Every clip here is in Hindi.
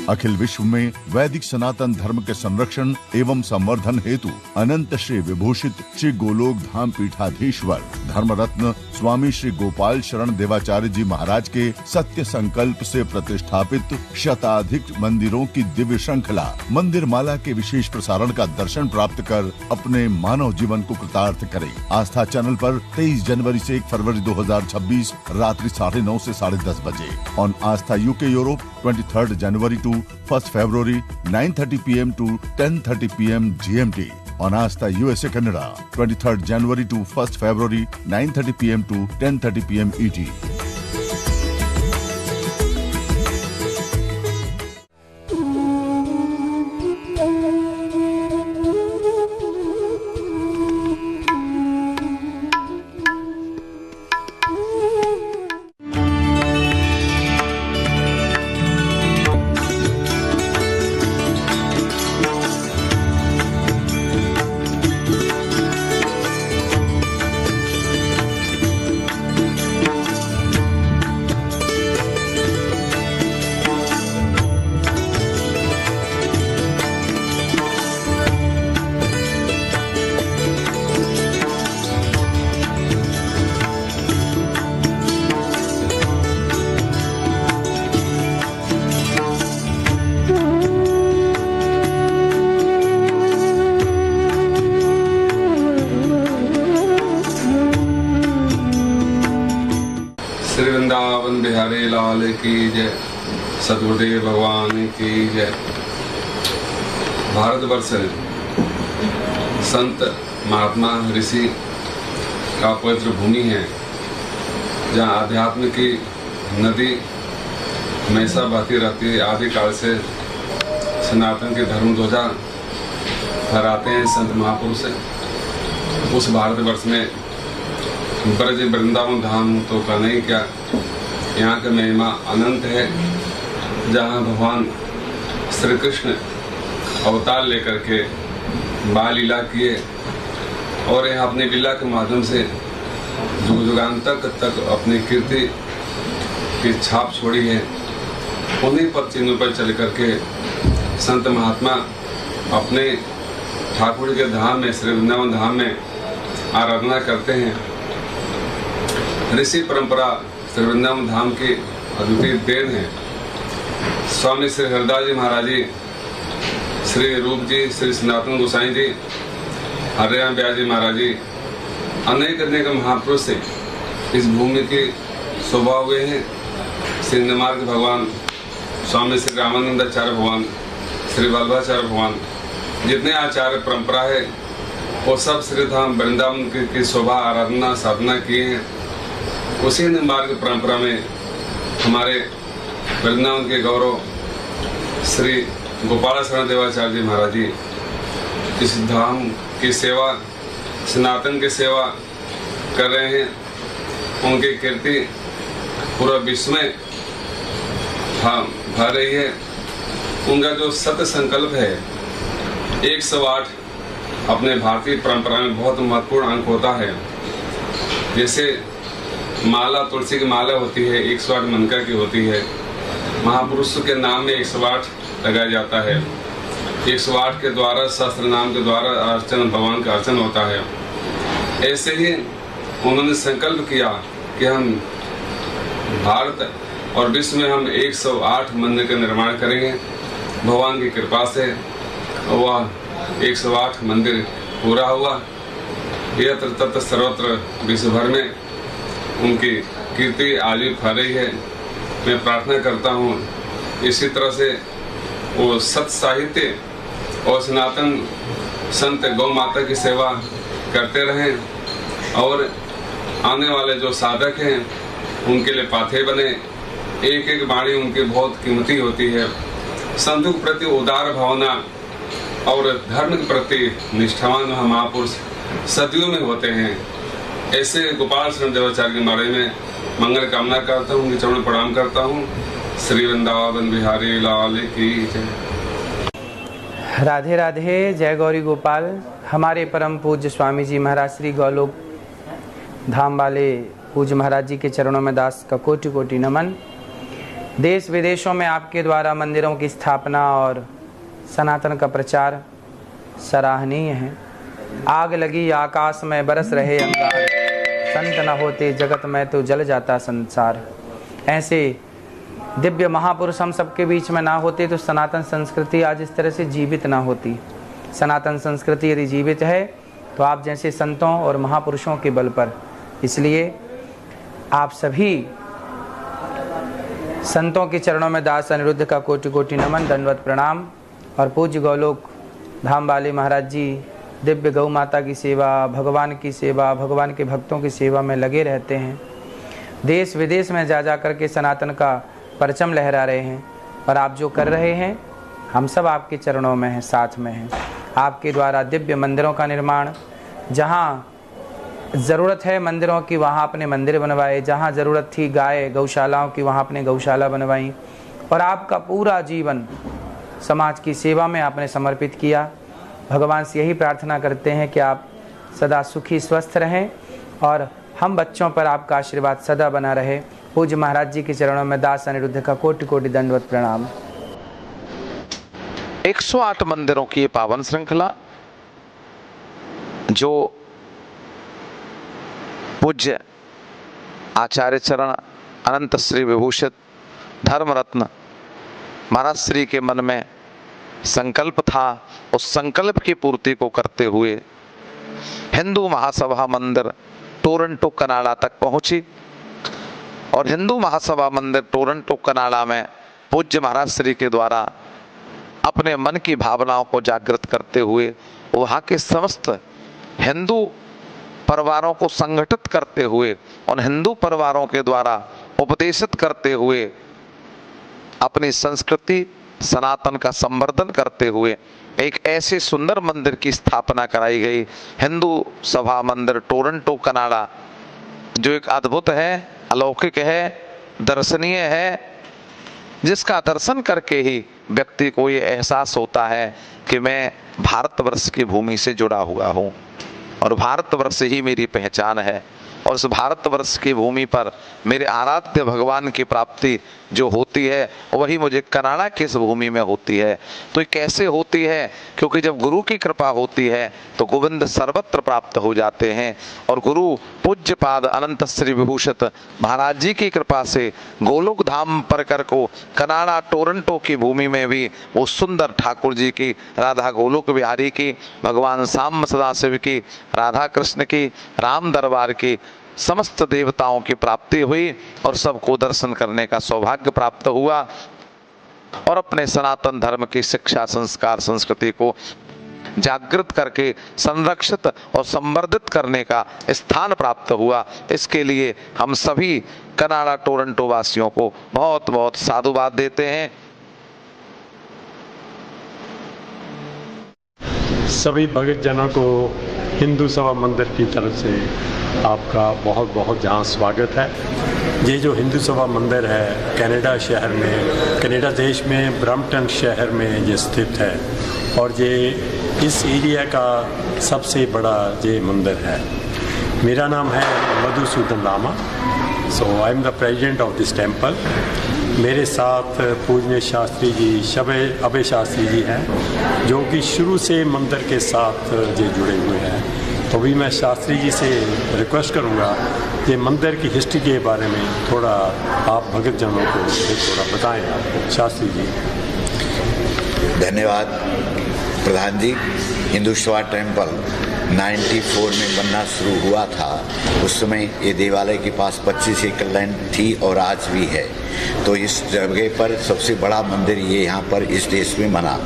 अखिल विश्व में वैदिक सनातन धर्म के संरक्षण एवं संवर्धन हेतु अनंत श्री विभूषित श्री गोलोक धाम पीठाधीश्वर धर्मरत्न स्वामी श्री गोपाल शरण देवाचार्य जी महाराज के सत्य संकल्प से प्रतिष्ठापित शताधिक मंदिरों की दिव्य श्रृंखला मंदिर माला के विशेष प्रसारण का दर्शन प्राप्त कर अपने मानव जीवन को कृतार्थ करें। आस्था चैनल पर 23 जनवरी से 1 फरवरी 2026 रात्रि 9:30 से 10:30 बजे। On Aastha UK Europe 23 January to 1 February 9:30 PM to 10:30 PM GMT। On Astha USA Canada 23 January to 1 February 9:30 PM to 10:30 PM ET। Shri Vrindavan Bihari Lal की जय, सदगुरुदेव भगवान की जय। भारतवर्ष संत महात्मा ऋषि का पवित्र भूमि है, जहाँ आध्यात्म की नदी हमेशा बहती रहती है। आदि काल से सनातन के धर्म ध्वजा फहराते हैं संत महापुरुष। उस भारतवर्ष में ब्रज वृंदावन धाम तो कहना ही क्या, यहाँ का महिमा अनंत है। जहाँ भगवान श्री कृष्ण अवतार लेकर के बाल लीला किए और यहाँ अपनी लीला के माध्यम से युग युगांतक तक अपनी कीर्ति की छाप छोड़ी है। उन्हीं पद चिन्हों पर चल करके संत महात्मा अपने ठाकुर के धाम में, श्री वृंदावन धाम में आराधना करते हैं। ऋषि परंपरा श्री वृंदावन धाम की अद्वितीय देन है। स्वामी श्री हरिदास जी महाराज जी, श्री रूप जी, श्री सनातन गोसाई जी, हरिराम व्यास जी महाराज जी, अनेक अनेक महापुरुष से इस भूमि की शोभा हुए हैं। श्री निमार्ग भगवान, स्वामी श्री रामानंदाचार्य भगवान, श्री वल्लभाचार्य भगवान, जितने आचार्य परंपरा है वो सब श्री धाम वृंदावन की शोभा आराधना साधना किए हैं। उसी मार्ग परंपरा में हमारे वृंदावन के गौरव श्री गोपाल शरण देवाचार्य जी महाराज जी इस धाम की सेवा, सनातन की सेवा कर रहे हैं। उनकी कीर्ति पूरा विश्व में भर रही है। उनका जो सत्य संकल्प है 108 अपने भारतीय परंपरा में बहुत महत्वपूर्ण अंक होता है। जैसे माला, तुलसी की माला होती है 108 मनका की होती है। महापुरुष के नाम में 108 लगाया जाता है। 108 के द्वारा, शास्त्र नाम के द्वारा अर्चन, भगवान का अर्चन होता है। ऐसे ही उन्होंने संकल्प किया कि हम भारत और विश्व में हम 108 मंदिर का निर्माण करेंगे। भगवान की कृपा से वह 108 मंदिर पूरा हुआ। यत्र तत्र सर्वत्र विश्व भर में उनकी कीर्ति आज भी फैल रही है। मैं प्रार्थना करता हूँ इसी तरह से वो सत्य साहित्य और सनातन संत गौ माता की सेवा करते रहें और आने वाले जो साधक हैं उनके लिए पाथे बने। एक एक वाणी उनकी बहुत कीमती होती है। संतों के प्रति उदार भावना और धर्म के प्रति निष्ठावान महापुरुष सदियों में होते हैं। ऐसे गोपाल शरण देवाचार्य के बारे में मंगल कामना करता हूँ, उनके चरणों प्रणाम करता हूँ। श्री वृंदावन बिहारी लाल की जय। राधे राधे, जय गौरी गोपाल। हमारे परम पूज्य स्वामी जी महाराज श्री गोलोक धाम वाले पूज्य महाराज जी के चरणों में दास का कोटि कोटि नमन। देश विदेशों में आपके द्वारा मंदिरों की स्थापना और सनातन का प्रचार सराहनीय है। आग लगी आकाश में बरस रहे अंगार, संत न होते जगत में तो जल जाता संसार। ऐसे दिव्य महापुरुष हम सबके बीच में ना होते तो सनातन संस्कृति आज इस तरह से जीवित ना होती। सनातन संस्कृति यदि जीवित है तो आप जैसे संतों और महापुरुषों के बल पर। इसलिए आप सभी संतों के चरणों में दास अनिरुद्ध का कोटि कोटि नमन, दंडवत प्रणाम। और पूज्य गोलोक धाम वाले महाराज जी दिव्य गौ माता की सेवा, भगवान की सेवा, भगवान के भक्तों की सेवा में लगे रहते हैं। देश विदेश में जा कर के सनातन का परचम लहरा रहे हैं। और आप जो कर रहे हैं हम सब आपके चरणों में हैं, साथ में हैं। आपके द्वारा दिव्य मंदिरों का निर्माण, जहाँ ज़रूरत है मंदिरों की वहाँ अपने मंदिर बनवाए, जहाँ ज़रूरत थी गाय गौशालाओं की वहाँ अपने गौशाला बनवाई। और आपका पूरा जीवन समाज की सेवा में आपने समर्पित किया। भगवान से यही प्रार्थना करते हैं कि आप सदा सुखी स्वस्थ रहें और हम बच्चों पर आपका आशीर्वाद सदा बना रहे। पूज्य महाराज जी के चरणों में दास अनिरुद्ध का कोटि कोटि दंडवत प्रणाम। 108 मंदिरों की ये पावन श्रृंखला जो पूज्य आचार्य चरण अनंत श्री विभूषित धर्म रत्न महाराज श्री के मन में संकल्प था, उस संकल्प की पूर्ति को करते हुए हिंदू महासभा मंदिर टोरंटो कनाडा तक पहुंची। और हिंदू महासभा मंदिर टोरंटो कनाडा में पूज्य महाराज श्री के द्वारा अपने मन की भावनाओं को जागृत करते हुए वहाँ के समस्त हिंदू परिवारों को संगठित करते हुए, उन हिंदू परिवारों के द्वारा उपदेशित करते हुए अपनी संस्कृति सनातन का संवर्धन करते हुए एक ऐसे सुंदर मंदिर की स्थापना कराई गई, हिंदू सभा मंदिर टोरंटो कनाडा, जो एक अद्भुत है, अलौकिक है, दर्शनीय है, जिसका दर्शन करके ही व्यक्ति को ये एहसास होता है कि मैं भारतवर्ष की भूमि से जुड़ा हुआ हूँ और भारतवर्ष ही मेरी पहचान है। और उस भारतवर्ष की भूमि पर मेरे आराध्य भगवान की प्राप्ति जो होती है वही मुझे कनाडा की इस भूमि में होती है। तो ये कैसे होती है? क्योंकि जब गुरु की कृपा होती है तो गोविंद सर्वत्र प्राप्त हो जाते हैं। और गुरु पूज्यपाद अनंत श्री विभूषित महाराज जी की कृपा से गोलोक धाम परकर को कनाडा टोरंटो की भूमि में भी वो सुंदर ठाकुर जी की, राधा गोलोक बिहारी की, भगवान श्याम सदाशिव की, राधा कृष्ण की, राम दरबार की समस्त देवताओं की प्राप्ति हुई और सबको दर्शन करने का सौभाग्य प्राप्त हुआ और अपने सनातन धर्म की शिक्षा, संस्कार, संस्कृति को जागृत करके संरक्षित और संवर्धित करने का स्थान प्राप्त हुआ। इसके लिए हम सभी कनाडा टोरंटो वासियों को बहुत बहुत साधुवाद देते हैं। सभी भगत जनों को हिंदू सभा मंदिर की तरफ से आपका बहुत बहुत जहाँ स्वागत है। ये जो हिंदू सभा मंदिर है कनाडा शहर में, कनाडा देश में ब्रम्पटन शहर में ये स्थित है और ये इस एरिया का सबसे बड़ा ये मंदिर है। मेरा नाम है Madhusudan Lama, so I am the president of this temple. मेरे साथ पूजनीय शास्त्री जी, अभय शास्त्री जी हैं जो कि शुरू से मंदिर के साथ ये जुड़े हुए हैं। तो भी मैं शास्त्री जी से रिक्वेस्ट करूंगा कि मंदिर की हिस्ट्री के बारे में थोड़ा आप भगत जनों को थोड़ा बताएं आपको। शास्त्री जी। धन्यवाद प्रधान जी। हिंदू सभा टेम्पल 94 में बनना शुरू हुआ था। उस समय ये देवालय के पास 25 एकड़ लैंड थी और आज भी है। तो इस जगह पर सबसे बड़ा मंदिर ये यहाँ पर इस देश में बना।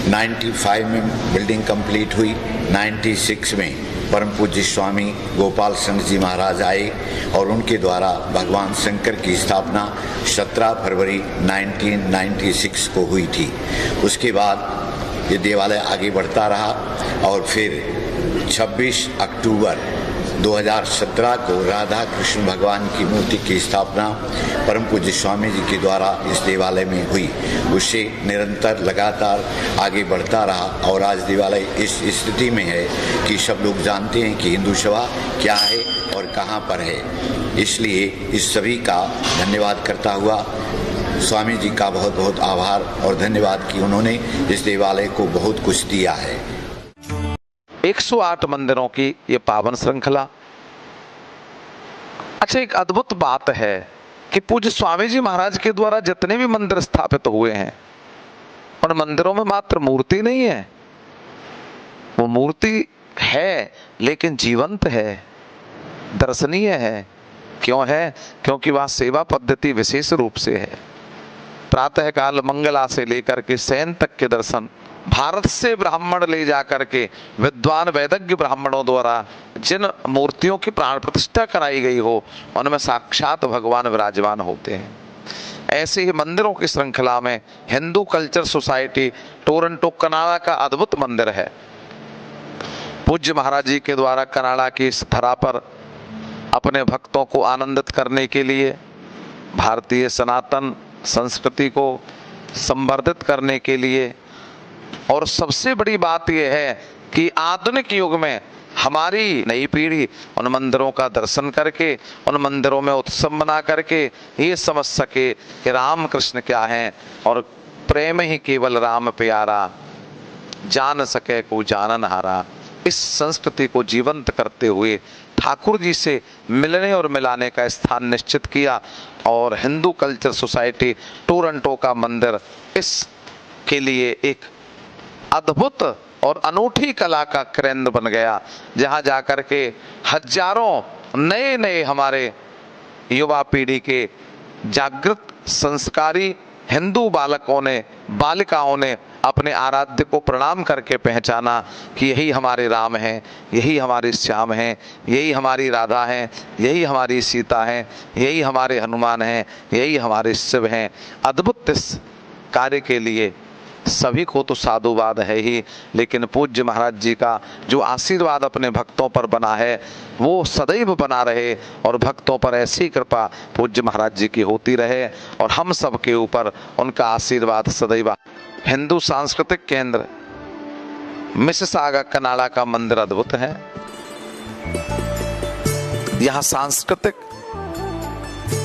95 में बिल्डिंग कंप्लीट हुई। 96 में परम पूज्य स्वामी गोपाल चंद जी महाराज आए और उनके द्वारा भगवान शंकर की स्थापना 17 फरवरी 1996 को हुई थी। उसके बाद ये देवालय आगे बढ़ता रहा और फिर 26 अक्टूबर 2017 को राधा कृष्ण भगवान की मूर्ति की स्थापना परम पूज्य स्वामी जी के द्वारा इस देवालय में हुई। उससे निरंतर लगातार आगे बढ़ता रहा और आज देवालय इस स्थिति में है कि सब लोग जानते हैं कि हिंदू सभा क्या है और कहाँ पर है। इसलिए इस सभी का धन्यवाद करता हुआ स्वामी जी का बहुत बहुत आभार और धन्यवाद कि उन्होंने इस देवालय को बहुत कुछ दिया है। 108 मंदिरों की ये पावन श्रृंखला। अच्छा, एक अद्भुत बात है कि पूज्य स्वामी जी महाराज के द्वारा जितने भी मंदिर स्थापित हुए हैं, उन मंदिरों में मात्र मूर्ति नहीं है, वो मूर्ति है लेकिन जीवंत है, दर्शनीय है। क्यों है? क्योंकि वह सेवा पद्धति विशेष रूप से है। प्रातः काल मंगला से लेकर के शयन तक के दर्शन, भारत से ब्राह्मण ले जाकर के विद्वान वैदज्ञ ब्राह्मणों द्वारा जिन मूर्तियों की प्राण प्रतिष्ठा कराई गई हो, उनमें साक्षात भगवान विराजमान होते हैं। ऐसे ही मंदिरों की श्रृंखला में Hindu culture society Toronto Canada का अद्भुत मंदिर है। पूज्य महाराज जी के द्वारा कनाडा की इस धरा पर अपने भक्तों को आनंदित करने के लिए, भारतीय सनातन संस्कृति को संवर्धित करने के लिए, और सबसे बड़ी बात यह है कि आधुनिक युग में हमारी नई पीढ़ी उन मंदिरों का दर्शन करके, उन मंदिरों में उत्सव मना करके ये समझ सके कि राम कृष्ण क्या हैं और प्रेम ही केवल राम प्यारा, जान सके को जानन हारा। इस संस्कृति को जीवंत करते हुए ठाकुर जी से मिलने और मिलाने का स्थान निश्चित किया, और हिंदू कल्चर सोसाइटी टोरंटो का मंदिर इसके लिए एक अद्भुत और अनूठी कला का केंद्र बन गया, जहां जाकर के हजारों नए नए हमारे युवा पीढ़ी के जागृत संस्कारी हिंदू बालकों ने, बालिकाओं ने अपने आराध्य को प्रणाम करके पहचाना कि यही हमारे राम हैं, यही हमारे श्याम हैं, यही हमारी राधा हैं, यही हमारी सीता हैं, यही हमारे हनुमान हैं, यही हमारे शिव हैं। अद्भुत इस कार्य के लिए सभी को तो साधुवाद है ही, लेकिन पूज्य महाराज जी का जो आशीर्वाद अपने भक्तों पर बना है वो सदैव बना रहे, और भक्तों पर ऐसी कृपा पूज्य महाराज जी की होती रहे, और हम सब के ऊपर उनका आशीर्वाद सदैव। हिंदू सांस्कृतिक केंद्र मिसिसागा कनाडा का मंदिर अद्भुत है। यहाँ सांस्कृतिक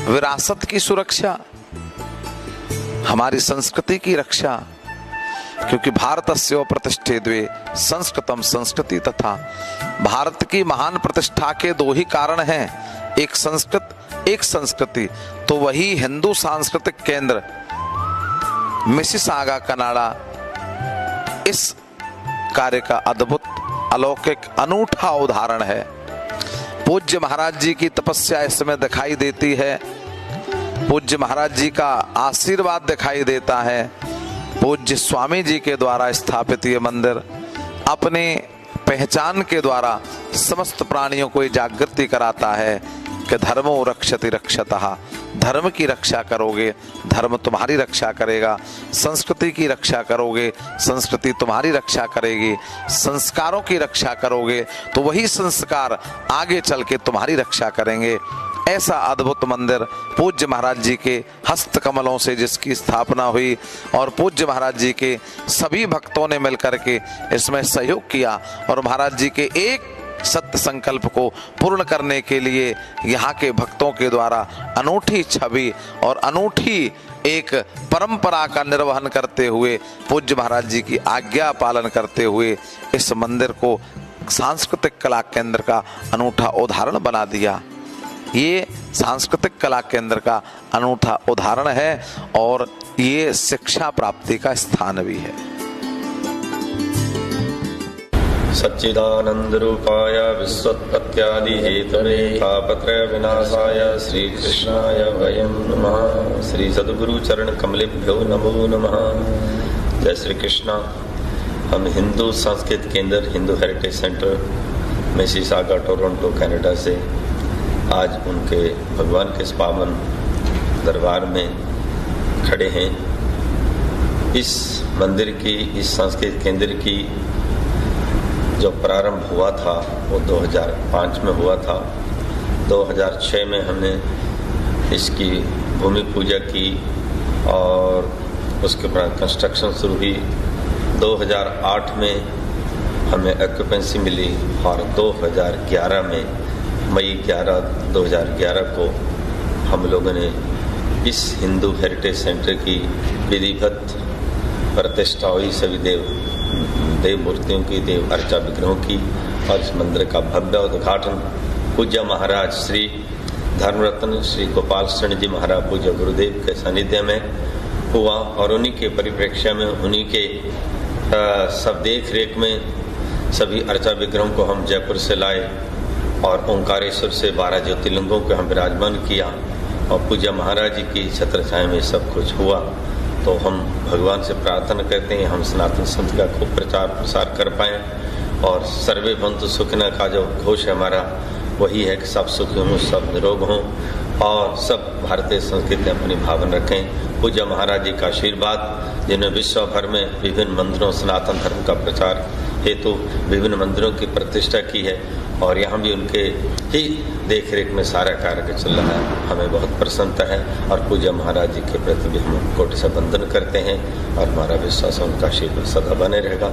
विरासत की सुरक्षा, हमारी संस्कृति की रक्षा, क्योंकि भारतस्य प्रतिष्ठे द्वे संस्कृतम संस्कृति तथा, भारत की महान प्रतिष्ठा के दो ही कारण हैं, एक संस्कृत एक संस्कृति। तो वही हिंदू सांस्कृतिक केंद्र मिसिसागा कनाडा इस कार्य का अद्भुत अलौकिक अनूठा उदाहरण है। पूज्य महाराज जी की तपस्या इसमें दिखाई देती है, पूज्य महाराज जी का आशीर्वाद दिखाई देता है। पूज्य स्वामी जी के द्वारा स्थापित ये मंदिर अपने पहचान के द्वारा समस्त प्राणियों को जागृति कराता है कि धर्मो रक्षति रक्षतः, धर्म की रक्षा करोगे, धर्म तुम्हारी रक्षा करेगा, संस्कृति की रक्षा करोगे, संस्कृति तुम्हारी रक्षा करेगी, संस्कारों की रक्षा करोगे तो वही संस्कार आगे चल के तुम्हारी रक्षा करेंगे। ऐसा अद्भुत मंदिर पूज्य महाराज जी के हस्त कमलों से जिसकी स्थापना हुई, और पूज्य महाराज जी के सभी भक्तों ने मिलकर के इसमें सहयोग किया, और महाराज जी के एक सत्य संकल्प को पूर्ण करने के लिए यहाँ के भक्तों के द्वारा अनूठी छवि और अनूठी एक परंपरा का निर्वहन करते हुए, पूज्य महाराज जी की आज्ञा पालन करते हुए इस मंदिर को सांस्कृतिक कला केंद्र का अनूठा उदाहरण बना दिया। ये सांस्कृतिक कला केंद्र का अनूठा उदाहरण है, और ये शिक्षा प्राप्ति का स्थान भी है। सच्चिदानंद रूपाय विश्वोत्पत्त्यादि हेतवे तापत्रय विनाशाय श्री कृष्णाय वयं नमः। श्री सद्गुरु चरण कमलेभ्यो नमो नमः। जय श्री कृष्णा। हम हिंदू संस्कृत केंद्र Hindu heritage centre Mississauga Toronto Canada से आज उनके भगवान के पावन दरबार में खड़े हैं। इस मंदिर की, इस संस्कृत केंद्र की जो प्रारंभ हुआ था वो 2005 में हुआ था। 2006 में हमने इसकी भूमि पूजा की और उसके बाद कंस्ट्रक्शन शुरू हुई। 2008 में हमें ऑक्यूपेंसी मिली, और 2011 में मई 11 2011 को हम लोगों ने इस हिंदू हेरिटेज हेरिटेज सेंटर की विधिवत प्रतिष्ठा हुई सभी देव मूर्तियों की, देव अर्चा विग्रहों की, और इस मंदिर का भव्य उद्घाटन पूज्य महाराज श्री धर्मरत्न श्री गोपाल शरण जी महाराज पूज्य गुरुदेव के सानिध्य में हुआ। और उन्हीं के परिप्रेक्ष्य में, उन्हीं के सब देख रेख में सभी अर्चा विग्रहों को हम जयपुर से लाए और ओंकारेश्वर से 12 ज्योतिर्लिंगों को हम विराजमान किया और पूज्य महाराज जी की छत्र छाया में सब कुछ हुआ। तो हम भगवान से प्रार्थना करते हैं हम सनातन संत का खूब प्रचार प्रसार कर पाएँ और सर्वे भवन्तु सुखिनः का जो घोष है हमारा वही है कि सब सुखी हों, सब निरोग हों और सब भारतीय संस्कृति अपनी भावना रखें। पूज्य महाराज जी का आशीर्वाद, जिन्होंने विश्व भर में विभिन्न मंदिरों सनातन धर्म का प्रचार हेतु विभिन्न मंदिरों की प्रतिष्ठा की है और यहाँ भी उनके ही देख रेख में सारा कार्य चल रहा है। हमें बहुत प्रसन्नता है और पूज्य महाराज जी के प्रति भी हम कोटि से वंदन करते हैं और हमारा विश्वास उनका आशीर्वाद सदा बने रहेगा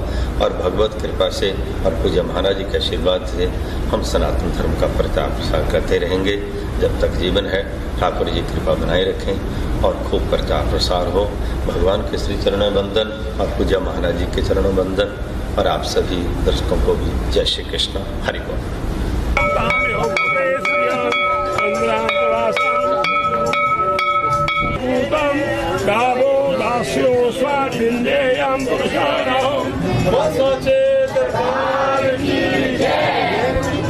और भगवत कृपा से और पूज्य महाराज जी के आशीर्वाद से हम सनातन धर्म का प्रचार प्रसार करते रहेंगे जब तक जीवन है। ठाकुर जी कृपा बनाए रखें और खूब प्रचार प्रसार हो। भगवान के श्री चरणों वंदन और पूज्य महाराज जी के चरणों वंदन और आप सभी दर्शकों को भी जय श्री कृष्ण, हरि बोल।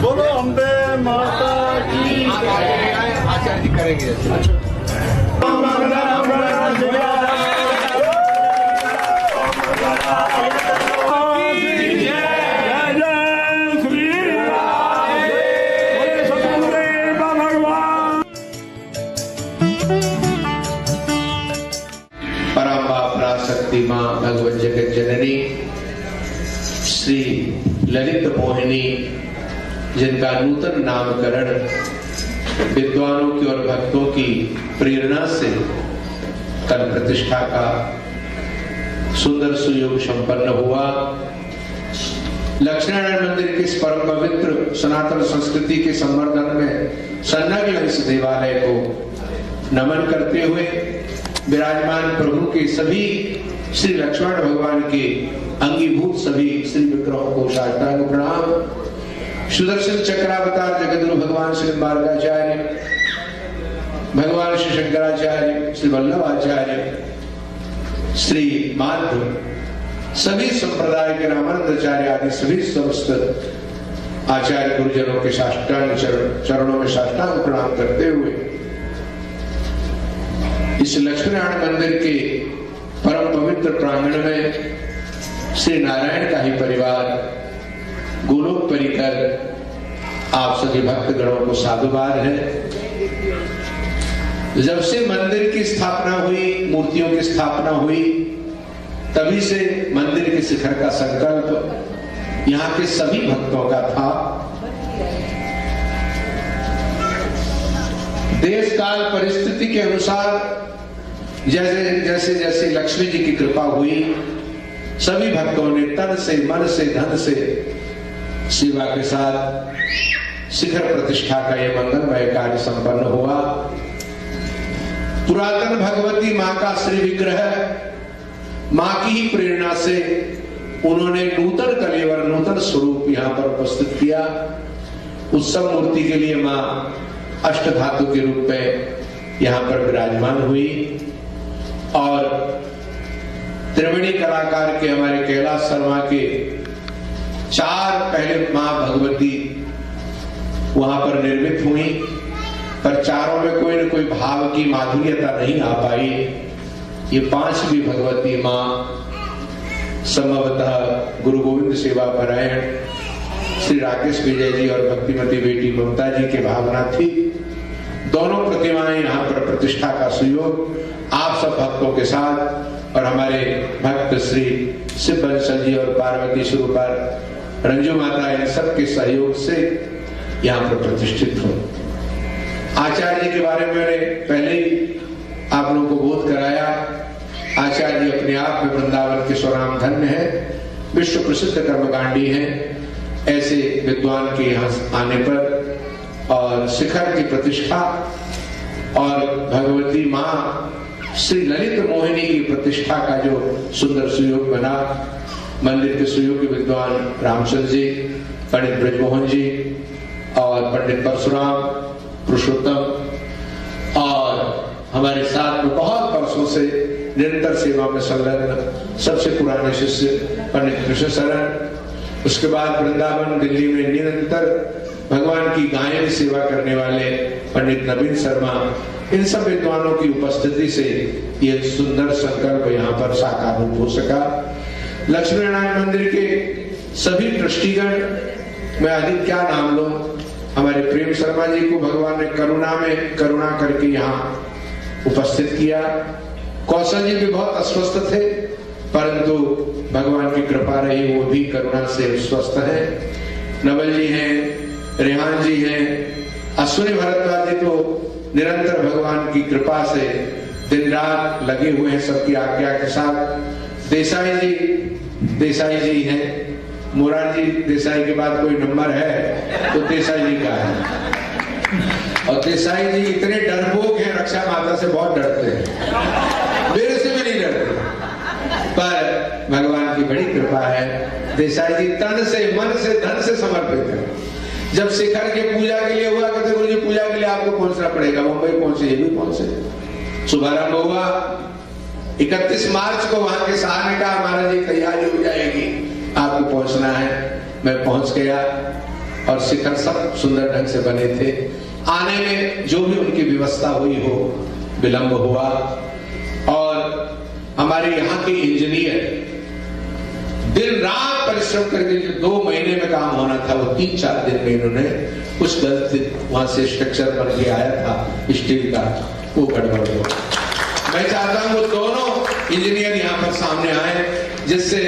बोलो अम्बे माता की आचार्य जी करेंगे। माँ भगवत जगत जननी श्री ललित मोहिनी, जिनका नूतन नामकरण विद्वानों की और भक्तों की प्रेरणा से कल प्रतिष्ठा का सुंदर सुयोग संपन्न हुआ। लक्ष्मीनारायण मंदिर के इस परम पवित्र सनातन संस्कृति के संवर्धन में संलग्न इस देवालय को नमन करते हुए विराजमान प्रभु के सभी श्री लक्ष्मण भगवान के अंगीभूत सभी श्री विग्रहों को साष्टांग प्रणाम। सुदर्शन चक्रावतार जगद्गुरु भगवान श्री मार्गाचार्य, भगवान श्री शंकराचार्य, श्री वल्लभाचार्य, श्री माध्व, सभी संप्रदाय के रामानंदाचार्य आदि सभी समस्त आचार्य गुरुजनों के साष्टांग चरणों में साष्टांग प्रणाम करते हुए इस लक्ष्मीनारायण मंदिर के परम पवित्र प्रांगण में श्री नारायण का ही परिवार गोलोक परिकर आप सभी भक्तगणों को साधुवाद है। जब से मंदिर की स्थापना हुई, मूर्तियों की स्थापना हुई, तभी से मंदिर के शिखर का संकल्प यहाँ के सभी भक्तों का था। देश काल परिस्थिति के अनुसार जैसे जैसे लक्ष्मी जी की कृपा हुई, सभी भक्तों ने तन से, मन से, धन से सेवा के साथ शिखर प्रतिष्ठा का यह मंगलमय कार्य संपन्न हुआ। पुरातन भगवती माँ का श्री विग्रह माँ की ही प्रेरणा से उन्होंने नूतन कलेवर, नूतन स्वरूप यहाँ पर उपस्थित किया। उत्सव मूर्ति के लिए माँ अष्ट धातु के रूप में यहाँ पर विराजमान हुई और त्रिवेणी कलाकार के हमारे कैलाश शर्मा के 4 पहले माँ भगवती वहां पर निर्मित हुई, पर चारों में कोई न कोई भाव की माधुर्यता नहीं आ पाई। ये 5वीं भगवती माँ संभवतः गुरु गोविंद सेवा परायण श्री राकेश विजय जी और भक्तिमती बेटी ममता जी की भावना थी। दोनों प्रतिमाएं यहाँ पर प्रतिष्ठा का सुयोग आप सब भक्तों के साथ और हमारे भक्त श्री शिव बंसल जी और पार्वती स्वरूपा रंजू माता इन सब के सहयोग से यहाँ पर प्रतिष्ठित हो। आचार्य जी के बारे में मैंने पहले ही आप लोगों को बोध कराया। आचार्य जी अपने आप में वृंदावन के स्वनाम धन्य है, विश्व प्रसिद्ध कर्मकांडी हैं। ऐसे विद्वान के यहाँ आने पर और शिखर की प्रतिष्ठा और भगवती माँ श्री ललित मोहिनी की प्रतिष्ठा का जो सुंदर सुयोग बना, मंदिर के सुयोग विद्वान रामचंद्र जी, पंडित ब्रजमोहन जी और पंडित परशुराम पुरुषोत्तम और हमारे साथ में बहुत वर्षों से निरंतर सेवा में संलग्न सबसे पुराने शिष्य पंडित कृष्ण शरण, उसके बाद वृंदावन दिल्ली में निरंतर भगवान की गायन सेवा करने वाले पंडित नवीन शर्मा, इन सब विद्वानों की उपस्थिति से ये सुंदर संकल्प यहाँ पर साकार रूप हो सका। लक्ष्मी नारायण मंदिर के सभी ट्रस्टीगण, मैं अधिक क्या नाम लूं, हमारे प्रेम शर्मा जी को भगवान ने करुणा करके यहाँ उपस्थित किया। कौशल जी भी बहुत अस्वस्थ थे, परंतु भगवान की कृपा रही, वो भी करुणा से स्वस्थ हैं। नवल जी हैं, रेहान जी हैं, अश्विनी भारद्वाज जी तो निरंतर भगवान की कृपा से दिन रात लगे हुए हैं सबकी आज्ञा के साथ। देसाई जी हैं, मुरारजी देसाई के बाद कोई नंबर है तो देसाई जी का है। और देसाई जी इतने डरपोक हैं, रक्षा माता से बहुत डरते हैं, मेरे से भी नहीं डरते, पर भगवान की बड़ी कृपा है। देसाई जी तन से, मन से, धन से समर्पित है। जब शिखर के पूजा के लिए हुआ, कहते गुरु जी पूजा के लिए आपको पहुंचना पड़ेगा, मुंबई पहुंचे, ये भी पहुंचे। शुभारंभ हुआ 31 मार्च को, वहां के शाह ने कहा महाराज जी तैयारी हो जाएगी, आपको पहुंचना है। मैं पहुंच गया और शिखर सब सुंदर ढंग से बने थे। आने में जो भी उनकी व्यवस्था हुई हो, विलंब हुआ और हमारे यहाँ के इंजीनियर दिन रात परिश्रम करके जो 2 महीने में काम होना था, वो 3-4 दिन में इन्होंने कुछ गलती, वहां से स्ट्रक्चर बन के आया था स्टील का, वो गड़बड़ हो। मैं चाहता हूं वो दोनों इंजीनियर यहाँ पर सामने आए, जिससे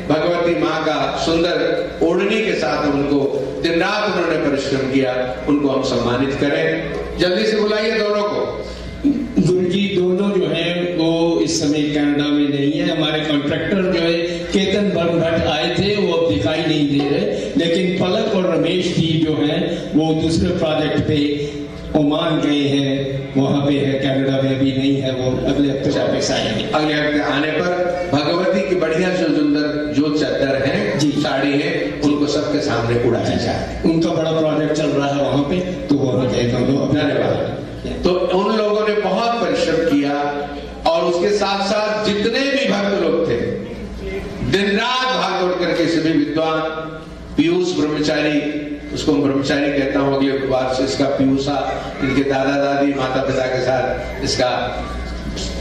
भगवती माँ का सुंदर ओढ़नी के साथ उनको दिन रात उन्होंने परिश्रम किया, उनको हम सम्मानित करें। जल्दी से बुलाइए दोनों को। गुरुजी दोनों जो है वो इस समय कनाडा में नहीं है। हमारे कॉन्ट्रैक्टर जो है केतन भट्ट आए थे, वो अब दिखाई नहीं दे रहे, लेकिन पलक और रमेश जी जो हैं वो दूसरे प्रोजेक्ट पे ओमान गए हैं, वहां पे है, कनाडा में भी नहीं है, वो अगले हफ्ते वापस आएंगे। अगले हफ्ते आने पर भगवती की बढ़िया सुंदर जो चादर है जी, साड़ी है, उनको सबके सामने उड़ाया जाए। उनका बड़ा प्रोजेक्ट चल रहा है वहां पे, तो वो हो जाए दोनों। धन्यवाद। तो उन लोगों ने बहुत परिश्रम किया और उसके साथ साथ जितने भी भक्त लोग थे दिन रात भाग दौड़ करके, सभी विद्वान, पीयूष ब्रह्मचारी, उसको ब्रह्मचारी कहता हूँ, अगले बार से इसका पीयूषा, इनके दादा दादी माता पिता के साथ इसका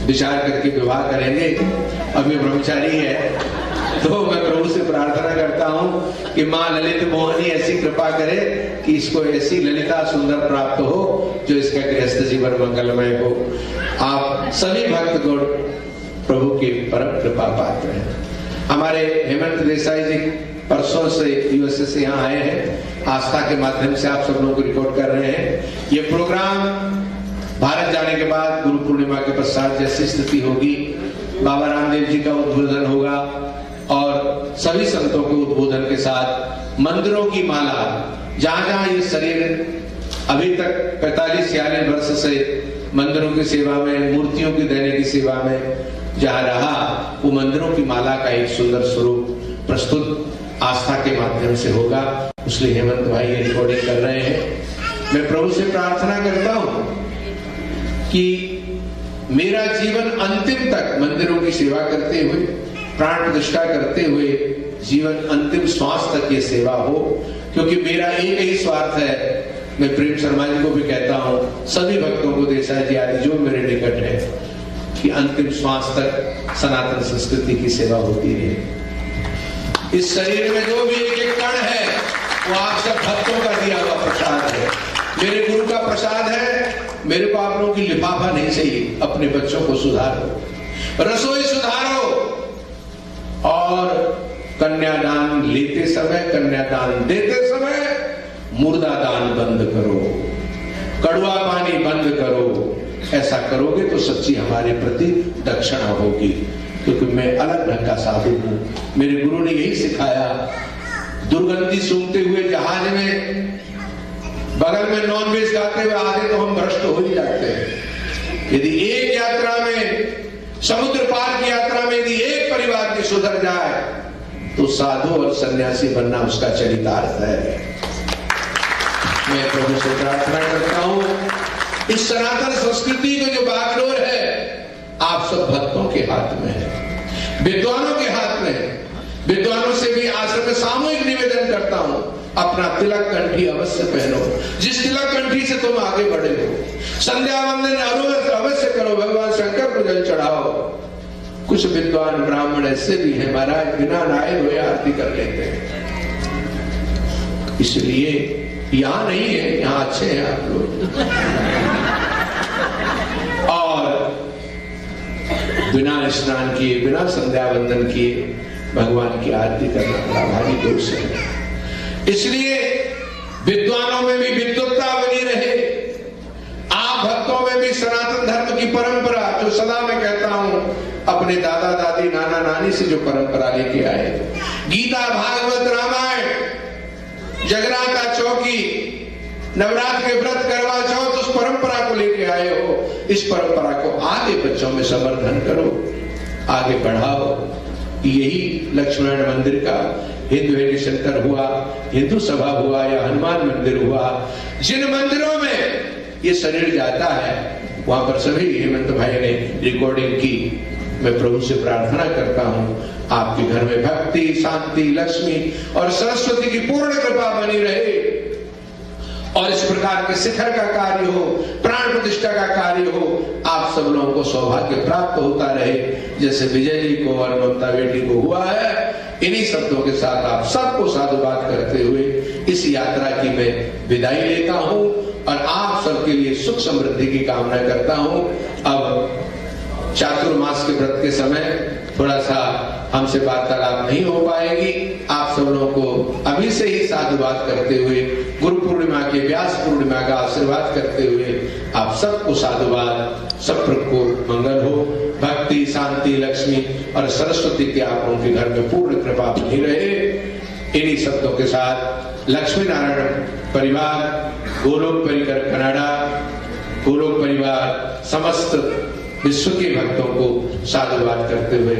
विचार करके विवाह करेंगे। अभी ब्रह्मचारी है, तो मैं प्रभु से प्रार्थना करता हूँ कि माँ ललित मोहिनी ऐसी कृपा करे कि इसको ऐसी ललिता सुंदर प्राप्त हो जो इसका गृहस्थ जीवन मंगलमय हो। आप सभी भक्तगण प्रभु के परम कृपा पात्र हैं। हमारे हेमंत देसाई जी परसों से यूएसए से यहाँ आए हैं, आस्था के माध्यम से आप सब लोगों को रिकॉर्ड कर रहे हैं। ये प्रोग्राम भारत जाने के बाद गुरु पूर्णिमा के पश्चात जैसी स्थिति होगी, बाबा रामदेव जी का उद्बोधन होगा और सभी संतों के उद्बोधन के साथ मंदिरों की माला, जहां जहां ये शरीर अभी तक 45-46 वर्ष से मंदिरों की सेवा में, मूर्तियों की देने की सेवा में जहां रहा, वो मंदिरों की माला का एक सुंदर स्वरूप प्रस्तुत आस्था के माध्यम से होगा। इसलिए हेमंत भाई ये रिकॉर्डिंग कर रहे हैं। मैं प्रभु से प्रार्थना करता हूं कि मेरा जीवन अंतिम तक मंदिरों की सेवा करते हुए, प्राण प्रतिष्ठा करते हुए जीवन अंतिम श्वास तक ये सेवा हो, क्योंकि मेरा एक ही स्वार्थ है। मैं प्रेम शर्मा जी को भी कहता हूँ, सभी भक्तों को, देसाई जी आदि जो मेरे निकट है, कि अंतिम श्वास तक सनातन संस्कृति की सेवा होती रहे। इस शरीर में जो भी एक एक कण है वो आप सब भक्तों का दिया हुआ प्रसाद है, मेरे गुरु का प्रसाद है। मेरे को आप लोगों की लिफाफा नहीं चाहिए। अपने बच्चों को सुधारो, रसोई सुधारो और कन्यादान लेते समय, कन्यादान देते समय मुर्दा दान बंद करो, कड़वा पानी बंद करो। ऐसा करोगे तो सच्ची हमारे प्रति दक्षिणा होगी, क्योंकि मैं अलग ढंग का साधु हूं। मेरे गुरु ने यही सिखाया। दुर्गंधी सूंघते हुए जहाज में बगल में नॉनवेज खाते हुए आधे तो हम भ्रष्ट हो ही जाते हैं। यदि एक यात्रा में समुद्र पार की यात्रा में यदि एक परिवार की सुधर जाए तो साधु और सन्यासी बनना उसका चरितार्थ है। मैं प्रभु से प्रार्थना करता हूं, इस सनातन संस्कृति को जो बागडोर है आप सब भक्तों के हाथ में है, विद्वानों के हाथ में है। विद्वानों से भी आश्रम में सामूहिक निवेदन करता हूं, अपना तिलक कंठी अवश्य पहनो। जिस तिलक कंठी से तुम आगे बढ़े हो, संध्या वंदन अवश्य करो, भगवान शंकर को जल चढ़ाओ। कुछ विद्वान ब्राह्मण ऐसे भी हैं महाराज, बिना नहाए हुए आरती कर लेते हैं। इसलिए यहां नहीं है, यहां अच्छे हैं आप लोग। और बिना स्नान किए, बिना संध्या वंदन किए भगवान की आरती करना बड़ा भारी दोष है। इसलिए विद्वानों में भी विद्वत्ता बनी रहे, आप भक्तों में भी सनातन धर्म की परंपरा, जो सदा मैं कहता हूं अपने दादा दादी नाना नानी से जो परंपरा लेके आए, गीता भागवत रामायण, जगराता चौकी, नवरात्र के व्रत करवा चौथ, उस परंपरा को लेके आए हो। इस परंपरा को आगे बच्चों में संवर्धन करो, आगे बढ़ाओ। यही लक्ष्मण मंदिर का हिंदू हेड सेंटर हुआ, हिंदू सभा हुआ या हनुमान मंदिर हुआ, जिन मंदिरों में ये शरीर जाता है वहां पर सभी हेमंत भाई ने रिकॉर्डिंग की। मैं प्रभु से प्रार्थना करता हूं आपके घर में भक्ति, शांति, लक्ष्मी और सरस्वती की पूर्ण कृपा बनी रहे और इस प्रकार के शिखर का कार्य हो, प्राण प्रतिष्ठा का कार्य हो, आप सब लोगों को सौभाग्य प्राप्त होता रहे, जैसे विजय जी को और ममता बेटी को हुआ है। इन्हीं शब्दों के साथ आप सबको साधुवाद करते हुए इस यात्रा की मैं विदाई लेता हूं और आप सबके लिए सुख समृद्धि की कामना करता हूं। अब चातुर्मास के व्रत के समय थोड़ा सा हमसे वार्तालाप नहीं हो पाएगी। आप सब लोगों को अभी से ही साधुवाद करते हुए, गुरु पूर्णिमा के व्यास पूर्णिमा का आशीर्वाद करते हुए आप सबको साधुवाद, सब को मंगल हो, भक्ति, शांति, लक्ष्मी और सरस्वती के आप लोगों के घर में पूर्ण कृपा बनी रहे। इन्हीं शब्दों के साथ लक्ष्मी नारायण परिवार, गोलोक परिकर कनाडा, गोलोक परिवार, समस्त विश्व के भक्तों को साधुवाद करते हुए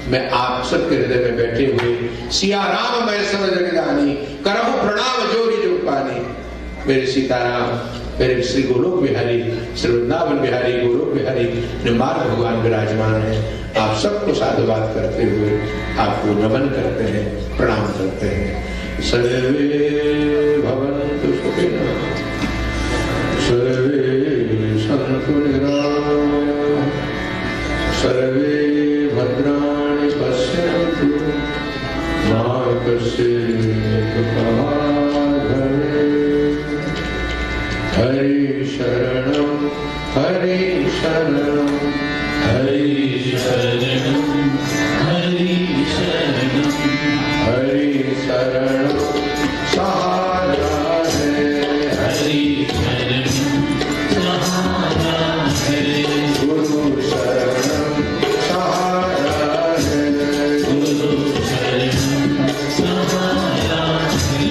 मैं आप सबके हृदय में बैठे हुए सिया राम मैं सब जग जानी, करहु प्रणाम जोरी जो पानी। मेरे सीताराम, मेरे श्री गोलोक बिहारी, श्री वृंदावन बिहारी, गोलोक बिहारी निम्बार्क भगवान विराजमान है। आप सबको साधुवाद करते हुए आपको नमन करते हैं, प्रणाम करते हैं। सर्वे भवन्तु सुखिनः, सर्वे सन्तु निरामयाः, सर्वे भद्राणि पश्यन्तु, मा कश्चित् दुःखभाग् भवेत्। हरि शरणं, हरि शरणं, हरि शरणं, हरि शरणं, हरि शरणं सहारा है, हरि शरणं सहारा है, गुरु शरणं सहारा है, गुरु शरणं सहारा है,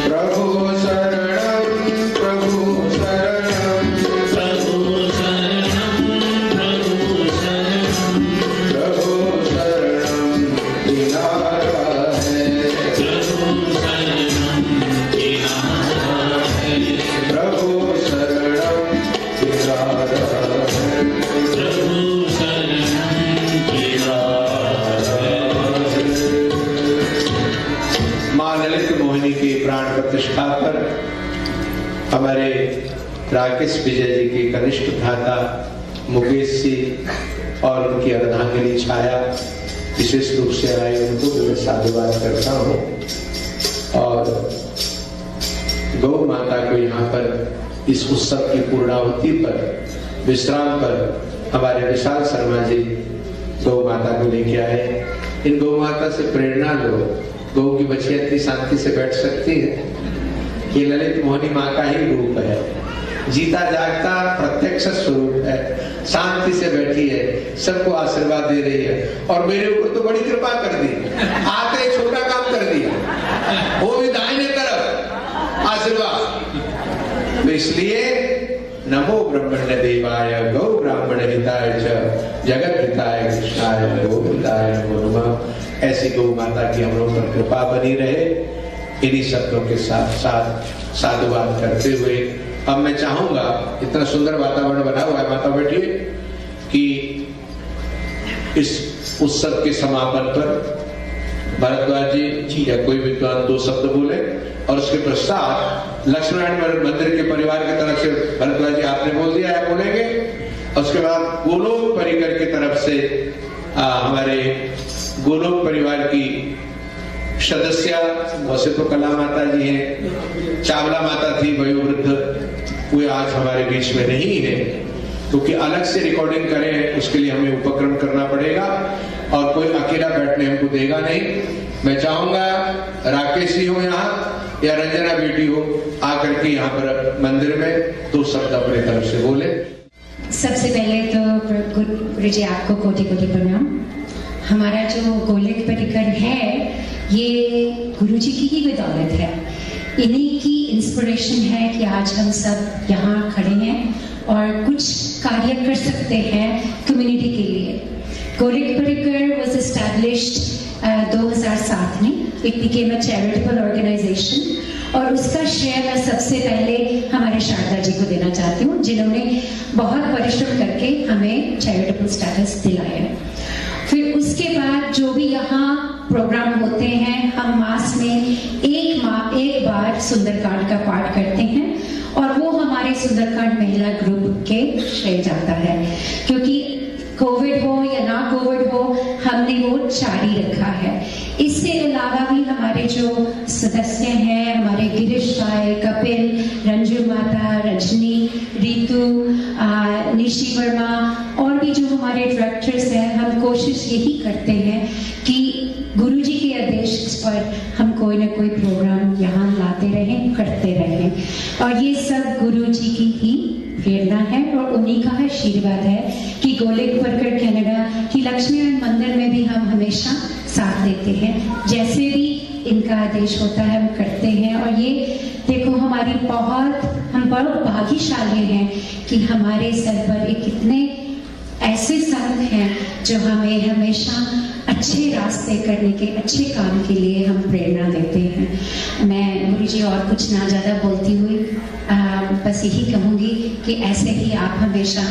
प्रभु शरणं, प्रभु शरणं, प्रभु शरणं, प्रभु शरणं, प्रभु शरणं किनारा है, प्रभु शरणं किनारा है, प्रभु शरणं किनारा है, प्रभु शरणं किनारा है। मां ललित मोहिनी की प्राण प्रतिष्ठा पर हमारे राकेश विजय जी के कनिष्ठ भ्राता मुकेश जी और उनकी अर्धांगिनी छाया विशेष रूप से आए, उनको भी मैं साधुवाद करता हूँ। और गौ माता को यहाँ पर इस उत्सव की पूर्णाहुति पर, विश्राम पर हमारे विशाल शर्मा जी गौ माता को लेके आए। इन गौ माता से प्रेरणा लो, गौ की बच्चियां इतनी शांति से बैठ सकती है। ये ललित मोहिनी माँ का ही रूप है, जीता जागता प्रत्यक्ष स्वरूप है, शांति से बैठी है, सबको आशीर्वाद दे रही है। और मेरे ऊपर तो बड़ी कृपा कर दी, आते छोटा काम कर दिया, वो भी दाहिने तरफ आशीर्वाद। तो इसलिए नमो ब्रह्मण्य देवाय गौ ब्राह्मण हिताय च जगत हिताय कृष्णाय गोविंदाय नमो नमः। ऐसी गौ माता की हम लोग पर कृपा बनी रहे। इन्हीं शब्दों के साथ साथ साधुवाद करते हुए अब मैं चाहूंगा, इतना सुंदर वातावरण बना हुआ है, माता बैठिए, कि इस उत्सव के समापन पर भरद्वाज जी या कोई विद्वान 2 शब्द बोले और उसके पश्चात लक्ष्मीनारायण मंदिर के परिवार की तरफ से भरद्वाज जी आपने बोल दिया है, बोलेंगे। और उसके बाद गोलोक परिकर की तरफ से हमारे गोलोक परिवार की सदस्य वैसे तो कला माता जी हैं, चावला माता थी वयोवृद्ध, वे आज हमारे बीच में नहीं है, क्योंकि अलग से रिकॉर्डिंग करें उसके लिए हमें उपक्रम करना पड़ेगा और कोई अकेला बैठने हमको देगा नहीं। मैं चाहूंगा राकेश जी हो यहाँ या रंजना बेटी हो, आकर के यहाँ पर मंदिर में 2 शब्द अपने तरफ से बोले। सबसे पहले तो गुरु जी आपको कोटि कोटि प्रणाम। हमारा जो गोलोक परिकर है ये गुरु जी की ही बदौलत है, इन्हीं की इंस्पिरेशन है कि आज हम सब यहाँ खड़े हैं और कुछ कार्य कर सकते हैं कम्युनिटी के लिए। गोलोक परिकर वाज एस्टैब्लिश्ड 2007 में। It became a charitable organization और उसका श्रेय मैं सबसे पहले हमारे शारदा जी को देना चाहती हूँ, जिन्होंने बहुत परिश्रम करके हमें चैरिटेबल स्टेटस दिलाया है। फिर उसके बाद जो भी यहाँ प्रोग्राम होते हैं, हम मास में एक बार सुंदरकांड का पाठ करते हैं और वो हमारे सुंदरकांड महिला ग्रुप के श्रेय जाता है, क्योंकि कोविड हो या ना कोविड हो हमने वो जारी रखा है। इससे अलावा भी हमारे जो सदस्य हैं, हमारे गिरीश भाई, कपिल, रंजू माता, रजनी, रितु, निशी वर्मा और भी जो हमारे डायरेक्टर्स हैं, हम कोशिश यही करते हैं कि गुरु जी के आदेश पर हम कोई ना कोई प्रोग्राम यहाँ लाते रहें, करते रहें। और ये सब गुरु जी की ही प्रेरणा है और उन्हीं का आशीर्वाद है कि गोलोक परिकर कनाडा की लक्ष्मीनारायण मंदिर में भी हम हमेशा साथ देते हैं। जैसे भी इनका आदेश होता है हम करते हैं। और ये देखो हम बहुत भाग्यशाली हैं कि हमारे सर पर एक कितने ऐसे संत हैं जो हमें हमेशा अच्छे रास्ते करने के, अच्छे काम के लिए हम प्रेरणा देते हैं। मैं गुरु जी और कुछ ना ज़्यादा बोलती हुई बस यही कहूँगी कि ऐसे ही आप हमेशा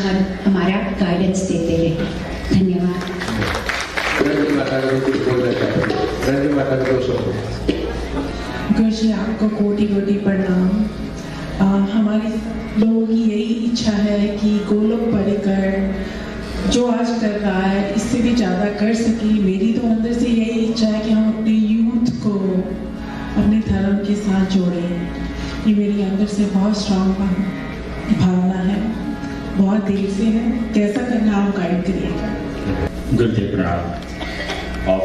हमारा गाइडेंस देते रहें। धन्यवाद। गुरु जी आपको कोटि कोटि प्रणाम। हमारी लोगों की यही इच्छा है कि गोलोक परिकर जो आज कर रहा है इससे भी ज़्यादा कर सके। मेरी तो अंदर से यही इच्छा है कि हम अपने यूथ को अपने धर्म के साथ जोड़ें। ये मेरी अंदर से बहुत स्ट्रांग भावना है, बहुत देर से है। कैसा करना आप गाइड करिएगा। Gurudev Pranam.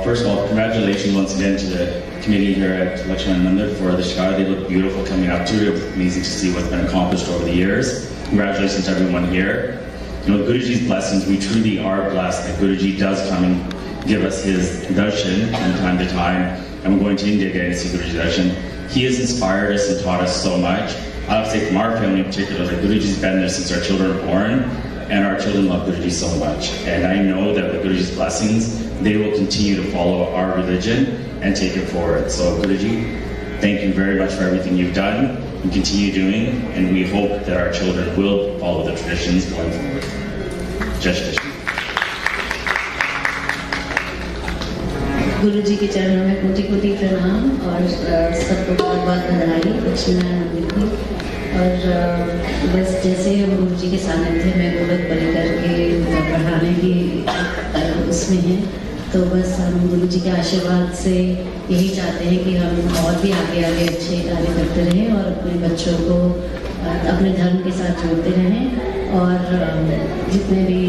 First of all, congratulations once again to the community here at Lakshman Mandir for the Shikara. They look beautiful coming up to it. It's amazing to see what's been accomplished over the years. Congratulations to everyone here. You know, Guruji's blessings, we truly are blessed that Guruji does come and give us his darshan from time to time. And we're going to India again to see Guruji's darshan. He has inspired us and taught us so much. I would say from our family in particular, that Guruji's been there since our children were born, and our children love Guruji so much. And I know that with Guruji's blessings, they will continue to follow our religion and take it forward. So Guruji, thank you very much for everything you've done and continue doing, and we hope that our children will follow the traditions going forward. Jai Shri Krishna. गुरु जी के चरणों में कोटि कोटि प्रणाम और सबको बहुत बहुत बधाई लक्ष्मीनारायण मंदिर की। और बस जैसे हम गुरु जी के सानिध्य में गोलोक परिकर के पढ़ाने की उसमें हैं, तो बस हम गुरु जी के आशीर्वाद से यही चाहते हैं कि हम और भी आगे आगे अच्छे कार्य करते रहें और अपने बच्चों को अपने धर्म के साथ जोड़ते रहें। और जितने भी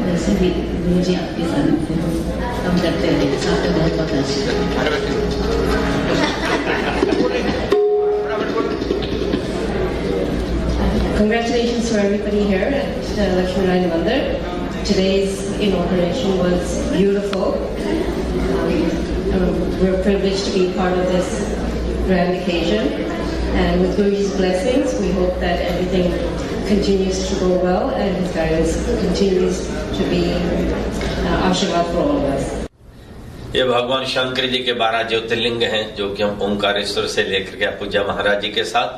वैसे भी गुरु जी आपके सानिध्य हो हम करते रहें। आपका बहुत बहुत आशीर्वाद। Congratulations to everybody here at Lakshminarayan Mandir. Today's inauguration was beautiful. We're privileged to be part of this grand occasion. And with Guruji's blessings, we hope that everything continues to go well and His guidance continues to be आशीर्वाद for all of us. ये भगवान शंकर जी के 12 ज्योतिर्लिंग हैं जो कि हम ओंकारेश्वर से लेकर के पूज्य महाराज जी के साथ,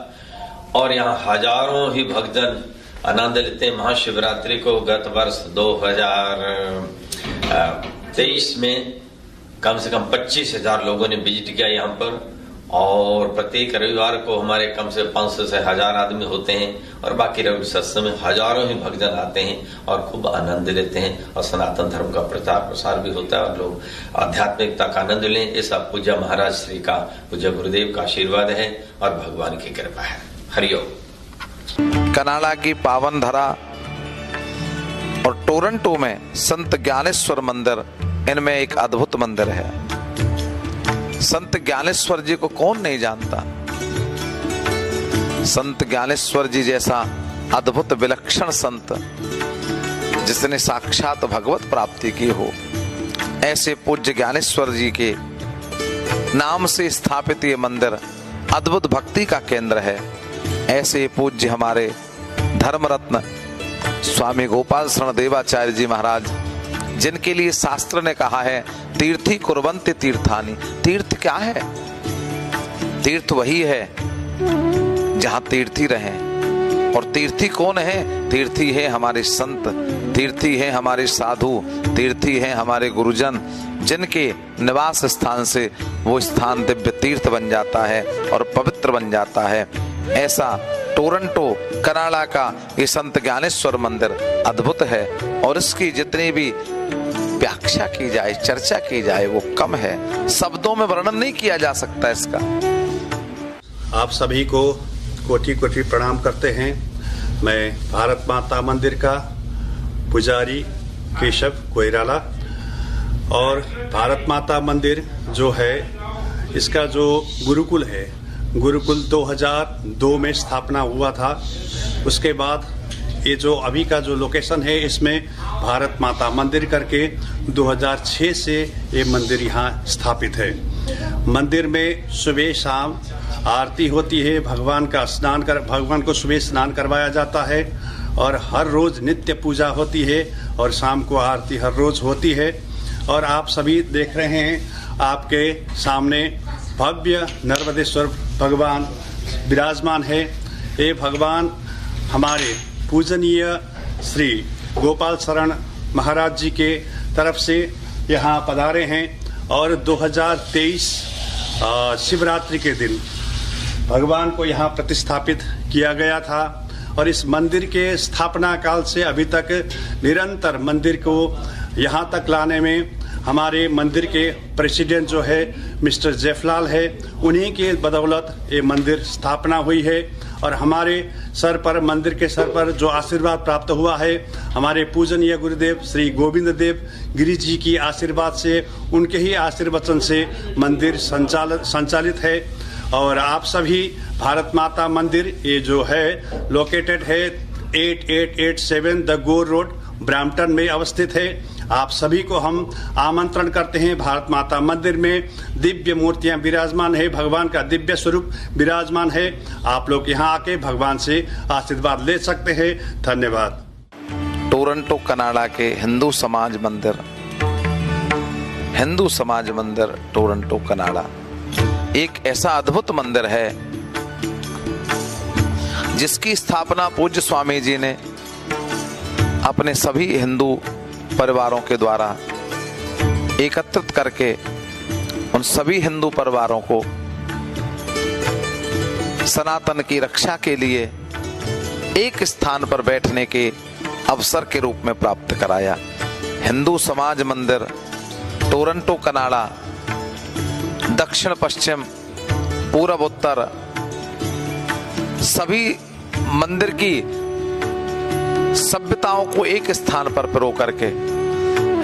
और यहाँ हजारों ही भक्तजन आनंद लेते हैं। महाशिवरात्रि को गत वर्ष 2023 में कम से कम 25,000 लोगों ने विजिट किया यहाँ पर, और प्रत्येक रविवार को हमारे कम से 500 से 1000 आदमी होते हैं, और बाकी रवि सत्संग में हजारों ही भक्तजन आते हैं और खूब आनंद लेते हैं, और सनातन धर्म का प्रचार प्रसार भी होता है और लोग आध्यात्मिकता का आनंद लें। ये सब पूज्य महाराज श्री का, पूज्य गुरुदेव का आशीर्वाद है और भगवान की कृपा है। हरिओम। कनाडा की पावन धरा और टोरंटो में संत ज्ञानेश्वर मंदिर, इनमें एक अद्भुत मंदिर है। संत ज्ञानेश्वर जी को कौन नहीं जानता। संत ज्ञानेश्वर जी जैसा अद्भुत विलक्षण संत जिसने साक्षात भगवत प्राप्ति की हो, ऐसे पूज्य ज्ञानेश्वर जी के नाम से स्थापित ये मंदिर अद्भुत भक्ति का केंद्र है। ऐसे पूज्य हमारे धर्मरत्न स्वामी गोपाल शरण देवाचार्य जी महाराज, जिनके लिए शास्त्र ने कहा है तीर्थी कुर्वन्ति तीर्थानि। तीर्थ क्या है? तीर्थ वही है जहां तीर्थी रहें। और तीर्थी कौन है? तीर्थी है हमारे संत, तीर्थी है हमारे साधु, तीर्थी है हमारे गुरुजन, जिनके निवास स्थान से वो स्थान दिव्य तीर्थ बन जाता है और पवित्र बन जाता है। ऐसा टोरंटो कनाडा का ये संत ज्ञानेश्वर मंदिर अद्भुत है, और इसकी जितनी भी व्याख्या की जाए, चर्चा की जाए, वो कम है। शब्दों में वर्णन नहीं किया जा सकता इसका। आप सभी को कोटि कोटि प्रणाम करते हैं। मैं भारत माता मंदिर का पुजारी केशव कोइराला, और भारत माता मंदिर जो है इसका जो गुरुकुल है, गुरुकुल 2002 में स्थापना हुआ था। उसके बाद ये जो अभी का जो लोकेशन है, इसमें भारत माता मंदिर करके 2006 से ये मंदिर यहाँ स्थापित है। मंदिर में सुबह शाम आरती होती है, भगवान को सुबह स्नान करवाया जाता है, और हर रोज नित्य पूजा होती है, और शाम को आरती हर रोज होती है। और आप सभी देख रहे हैं आपके सामने भव्य नर्मदेश्वर भगवान विराजमान है। ये भगवान हमारे पूजनीय श्री गोपाल शरण महाराज जी के तरफ से यहाँ पधारे हैं, और 2023 शिवरात्रि के दिन भगवान को यहाँ प्रतिस्थापित किया गया था। और इस मंदिर के स्थापना काल से अभी तक निरंतर मंदिर को यहाँ तक लाने में हमारे मंदिर के प्रेसिडेंट जो है मिस्टर जेफलाल है, उन्हीं के बदौलत ये मंदिर स्थापना हुई है। और हमारे सर पर, मंदिर के सर पर जो आशीर्वाद प्राप्त हुआ है, हमारे पूजनीय गुरुदेव श्री गोविंद देव गिरी जी की आशीर्वाद से, उनके ही आशीर्वचन से मंदिर संचालित है। और आप सभी भारत माता मंदिर ये जो है लोकेटेड है 8887 द गोर रोड, ब्रैम्पटन में अवस्थित है। आप सभी को हम आमंत्रण करते हैं। भारत माता मंदिर में दिव्य मूर्तियां विराजमान है, भगवान का दिव्य स्वरूप विराजमान है। आप लोग यहां आके भगवान से आशीर्वाद ले सकते हैं। धन्यवाद। टोरंटो कनाडा के हिंदू समाज मंदिर टोरंटो कनाडा एक ऐसा अद्भुत मंदिर है जिसकी स्थापना पूज्य स्वामी जी ने अपने सभी हिंदू परिवारों के द्वारा एकत्रित करके उन सभी हिंदू परिवारों को सनातन की रक्षा के लिए एक स्थान पर बैठने के अवसर के रूप में प्राप्त कराया। हिंदू समाज मंदिर टोरंटो कनाडा दक्षिण पश्चिम पूर्व उत्तर सभी मंदिर की सभ्यताओं को एक स्थान पर पिरो करके,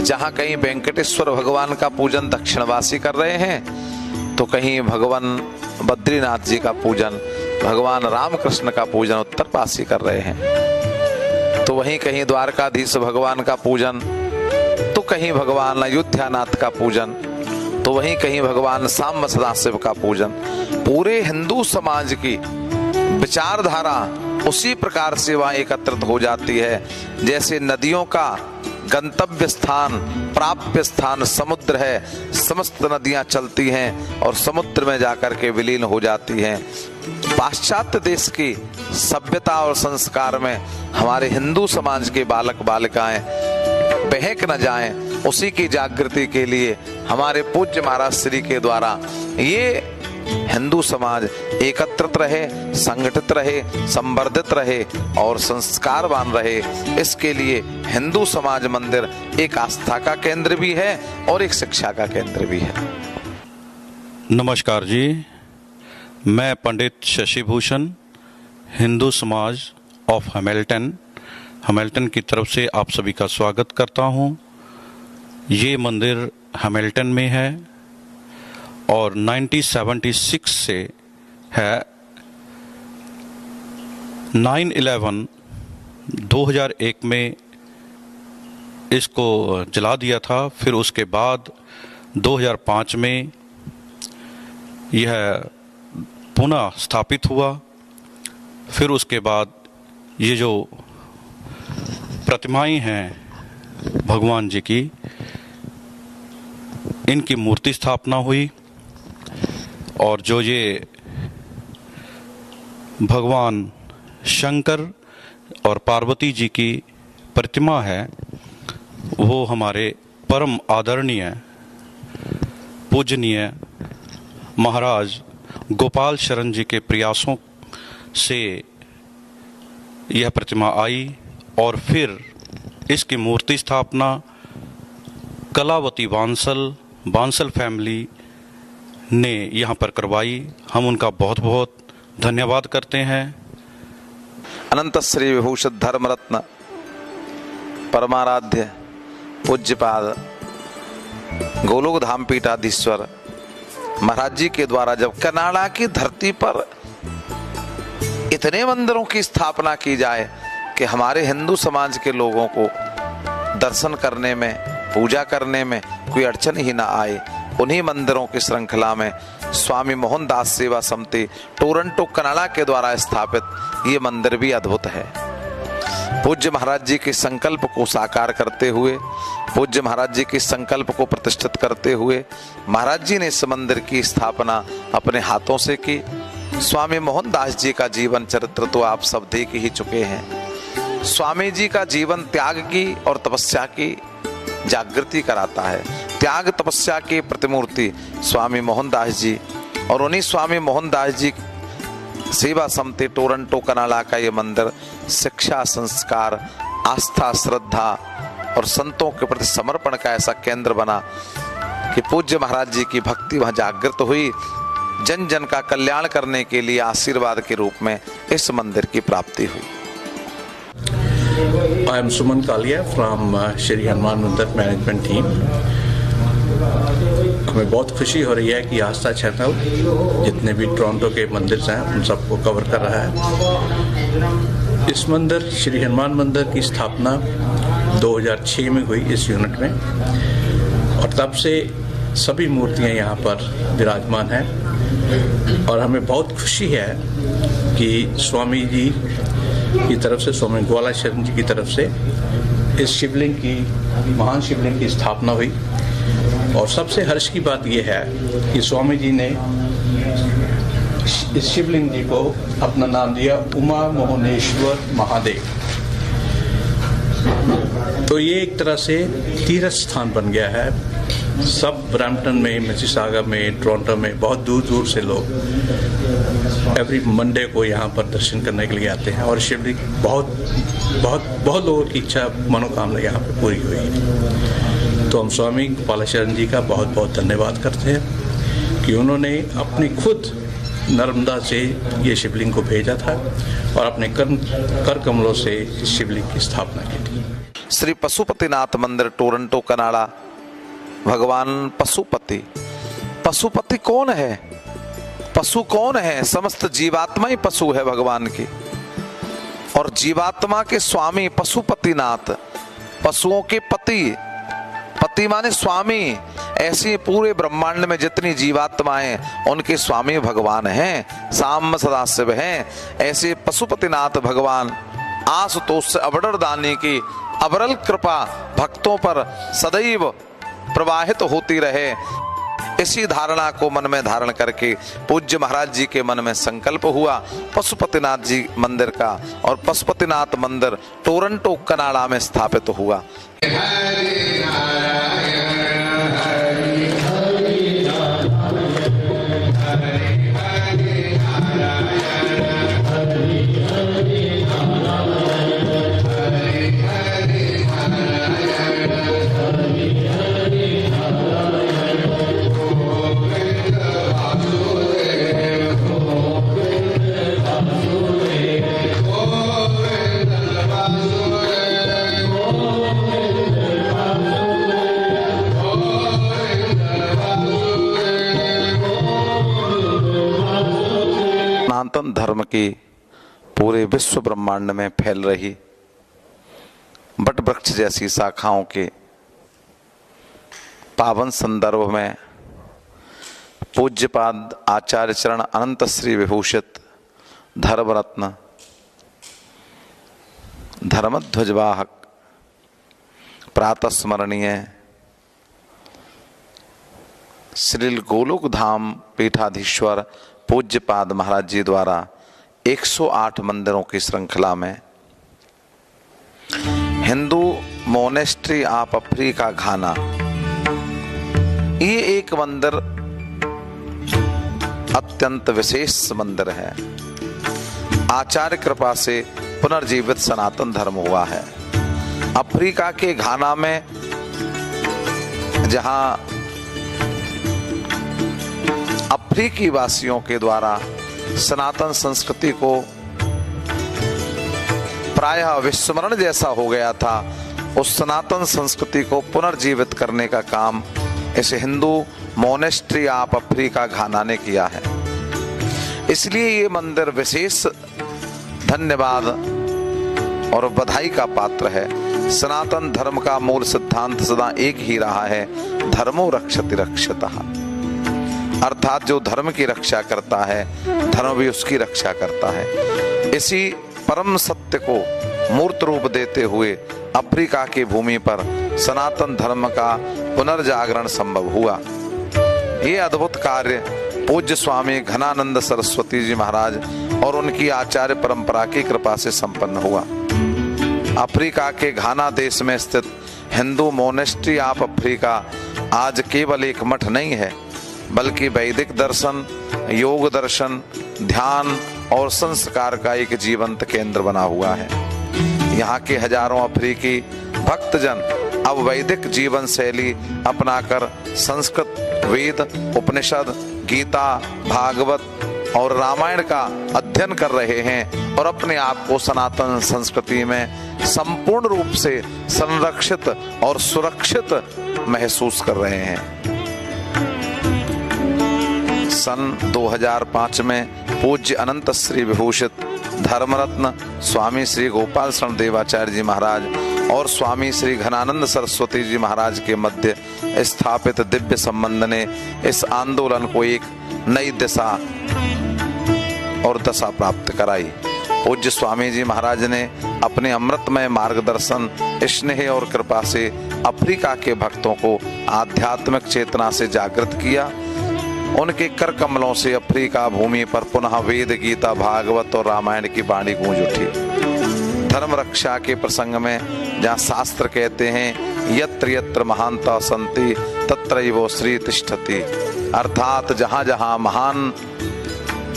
जहां कहीं वेंकटेश्वर भगवान का पूजन दक्षिणवासी कर रहे हैं तो कहीं भगवान बद्रीनाथ जी का पूजन, भगवान रामकृष्ण का पूजन उत्तरवासी कर रहे हैं, तो वहीं कहीं द्वारकाधीश भगवान का पूजन, तो कहीं भगवान अयोध्यानाथ का पूजन, तो वहीं कहीं भगवान सांब सदाशिव का पूजन। पूरे हिंदू समाज की विचारधारा उसी प्रकार से वहां एकत्रित हो जाती है। जैसे नदियों का गंतव्य स्थान, प्राप्य स्थान समुद्र है, समस्त नदियां चलती हैं और समुद्र में जाकर के विलीन हो जाती हैं। पाश्चात्य देश की सभ्यता और संस्कार में हमारे हिंदू समाज के बालक बालिकाएं बहक न जाएं, उसी की जागृति के लिए हमारे पूज्य महाराज श्री के द्वारा ये हिंदू समाज एकत्रित रहे, संगठित रहे, संवर्धित रहे और संस्कारवान रहे। इसके लिए हिंदू समाज मंदिर एक आस्था का केंद्र भी है और एक शिक्षा का केंद्र भी है। नमस्कार जी, मैं पंडित शशि भूषण, हिंदू समाज ऑफ हैमिल्टन की तरफ से आप सभी का स्वागत करता हूं। ये मंदिर हैमिल्टन में है और 1976 से है। 9/11/2001 में इसको जला दिया था। फिर उसके बाद 2005 में यह पुनः स्थापित हुआ। फिर उसके बाद ये जो प्रतिमाएं हैं भगवान जी की, इनकी मूर्ति स्थापना हुई और जो ये भगवान शंकर और पार्वती जी की प्रतिमा है, वो हमारे परम आदरणीय पूजनीय महाराज गोपाल शरण जी के प्रयासों से यह प्रतिमा आई और फिर इसकी मूर्ति स्थापना कलावती बांसल फैमिली ने यहाँ पर करवाई। हम उनका बहुत बहुत धन्यवाद करते हैं। अनंत श्री विभूषित धर्म रत्न परमाराध्य पूज्यपाद गोलोक धाम पीठाधीश्वर महाराज जी के द्वारा जब कनाडा की धरती पर इतने मंदिरों की स्थापना की जाए कि हमारे हिंदू समाज के लोगों को दर्शन करने में, पूजा करने में कोई अड़चन ही ना आए, उन्हीं मंदिरों की श्रृंखला में स्वामी मोहनदास सेवा समिति टोरंटो कनाडा के द्वारा स्थापित ये मंदिर भी अद्भुत है। पूज्य महाराज जी के संकल्प को साकार करते हुए, पूज्य महाराज जी के संकल्प को प्रतिष्ठित करते हुए महाराज जी ने इस मंदिर की स्थापना अपने हाथों से की। स्वामी मोहनदास जी का जीवन चरित्र तो आप सब देख ही चुके हैं। स्वामी जी का जीवन त्याग की और तपस्या की जागृति कराता है। त्याग तपस्या की प्रतिमूर्ति स्वामी मोहनदास जी, और उन्हीं स्वामी मोहनदास जी सेवा समिति टोरंटो कनाडा का ये मंदिर शिक्षा, संस्कार, आस्था, श्रद्धा और संतों के प्रति समर्पण का ऐसा केंद्र बना कि पूज्य महाराज जी की भक्ति वहां जागृत हुई। जन जन का कल्याण करने के लिए आशीर्वाद के रूप में इस मंदिर की प्राप्ति हुई। I am Suman Kalia from Shri Hanuman मंदिर मैनेजमेंट टीम। हमें बहुत खुशी हो रही है कि आस्था चैनल जितने भी टोरंटो के मंदिर हैं उन सबको कवर कर रहा है। इस मंदिर श्री हनुमान मंदिर की स्थापना 2006 में हुई इस यूनिट में, और तब से सभी मूर्तियां यहाँ पर विराजमान हैं। और हमें बहुत खुशी है कि स्वामी जी की तरफ से, स्वामी गोपाल शरण जी की तरफ से इस शिवलिंग की, महान शिवलिंग की स्थापना हुई। और सबसे हर्ष की बात यह है कि स्वामी जी ने इस शिवलिंग जी को अपना नाम दिया उमा मोहनेश्वर महादेव। तो ये एक तरह से तीर्थ स्थान बन गया है। सब ब्रैम्पटन में, मिसिसागा में, टोरंटो में बहुत दूर दूर से लोग एवरी मंडे को यहाँ पर दर्शन करने के लिए आते हैं। और शिवलिंग बहुत लोगों की इच्छा, मनोकामना यहाँ पे पूरी हुई है। तो हम स्वामी गोपाल शरण जी का बहुत बहुत धन्यवाद करते हैं कि उन्होंने अपनी खुद नर्मदा से ये शिवलिंग को भेजा था और अपने कर कमलों से इस शिवलिंग की स्थापना की थी। श्री पशुपतिनाथ मंदिर टोरंटो कनाडा। भगवान पशुपति कौन है? पशु कौन है? समस्त जीवात्मा ही पशु है भगवान की। और जीवात्मा के स्वामी पशुपतिनाथ, पशुओं के पति, पति माने स्वामी। ऐसी पूरे ब्रह्मांड में जितनी जीवात्माएं उनके स्वामी भगवान हैं, साम सदाशिव हैं। ऐसे पशुपतिनाथ भगवान आशुतोष अबड़र दानी की अबरल कृपा भक्तों पर सदैव प्रवाहित होती रहे, इसी धारणा को मन में धारण करके पूज्य महाराज जी के मन में संकल्प हुआ पशुपतिनाथ जी मंदिर का, और पशुपतिनाथ मंदिर टोरंटो कनाडा में स्थापित हुआ। सनातन धर्म की पूरे विश्व ब्रह्मांड में फैल रही बट वृक्ष जैसी शाखाओं के पावन संदर्भ में पूज्यपाद आचार्य चरण अनंत श्री विभूषित धर्मरत्न धर्मध्वजवाहक प्रातः स्मरणीय श्री गोलोक धाम पीठाधीश्वर पूज्यपाद महाराज जी द्वारा 108 मंदिरों की श्रृंखला में हिंदू मोनेस्ट्री ऑफ अफ्रीका घाना, ये एक मंदिर अत्यंत विशेष मंदिर है। आचार्य कृपा से पुनर्जीवित सनातन धर्म हुआ है। अफ्रीका के घाना में जहां अफ्रीकी वासियों के द्वारा सनातन संस्कृति को प्रायः विस्मरण जैसा हो गया था, उस सनातन संस्कृति को पुनर्जीवित करने का काम इस हिंदू मोनेस्ट्री ऑफ अफ्रीका घाना ने किया है। इसलिए ये मंदिर विशेष धन्यवाद और बधाई का पात्र है। सनातन धर्म का मूल सिद्धांत सदा एक ही रहा है, धर्मो रक्षति रक्षतः, अर्थात जो धर्म की रक्षा करता है धर्म भी उसकी रक्षा करता है। इसी परम सत्य को मूर्त रूप देते हुए अफ्रीका की भूमि पर सनातन धर्म का पुनर्जागरण संभव हुआ। ये अद्भुत कार्य पूज्य स्वामी घनानंद सरस्वती जी महाराज और उनकी आचार्य परंपरा की कृपा से संपन्न हुआ। अफ्रीका के घाना देश में स्थित हिंदू मोनेस्ट्री ऑफ अफ्रीका आज केवल एक मठ नहीं है, बल्कि वैदिक दर्शन, योग दर्शन, ध्यान और संस्कार का एक जीवंत केंद्र बना हुआ है। यहाँ के हजारों अफ्रीकी भक्तजन अब वैदिक जीवन शैली अपनाकर संस्कृत, वेद, उपनिषद, गीता, भागवत और रामायण का अध्ययन कर रहे हैं और अपने आप को सनातन संस्कृति में संपूर्ण रूप से संरक्षित और सुरक्षित महसूस कर रहे हैं। सन 2005 में पूज्य अनंत श्री विभूषित धर्मरत्न स्वामी श्री गोपाल शरण देवाचार्य जी महाराज और स्वामी श्री घनानंद सरस्वती जी महाराज के मध्य स्थापित दिव्य संबंध ने इस आंदोलन को एक नई दिशा और दशा प्राप्त कराई। पूज्य स्वामी जी महाराज ने अपने अमृतमय मार्गदर्शन, स्नेह और कृपा से अफ्रीका के भक्तों को आध्यात्मिक चेतना से जागृत किया। उनके कर कमलों से अफ्रीका भूमि पर पुनः वेद, गीता, भागवत और रामायण की वाणी गूंज उठी। धर्म रक्षा के प्रसंग में जहाँ शास्त्र कहते हैं यत्र यत्र महानता संति तत्रैव श्री तिष्ठति, अर्थात जहाँ जहाँ महान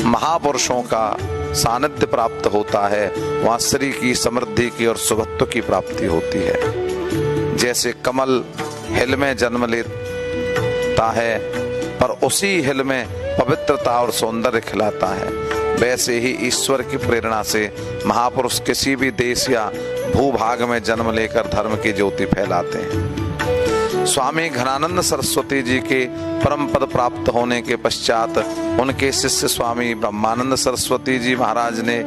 महापुरुषों का सानिध्य प्राप्त होता है वहाँ श्री की, समृद्धि की और सुभत्व की प्राप्ति होती है। जैसे कमल हिल में जन्म लेता है पर उसी हिल में पवित्रता और सौंदर्य खिलाता है, वैसे ही ईश्वर की प्रेरणा से महापुरुष किसी भी देश या भूभाग में जन्म लेकर धर्म की ज्योति फैलाते हैं। स्वामी घनानंद सरस्वती जी के परम पद प्राप्त होने के पश्चात उनके शिष्य स्वामी ब्रह्मानंद सरस्वती जी महाराज ने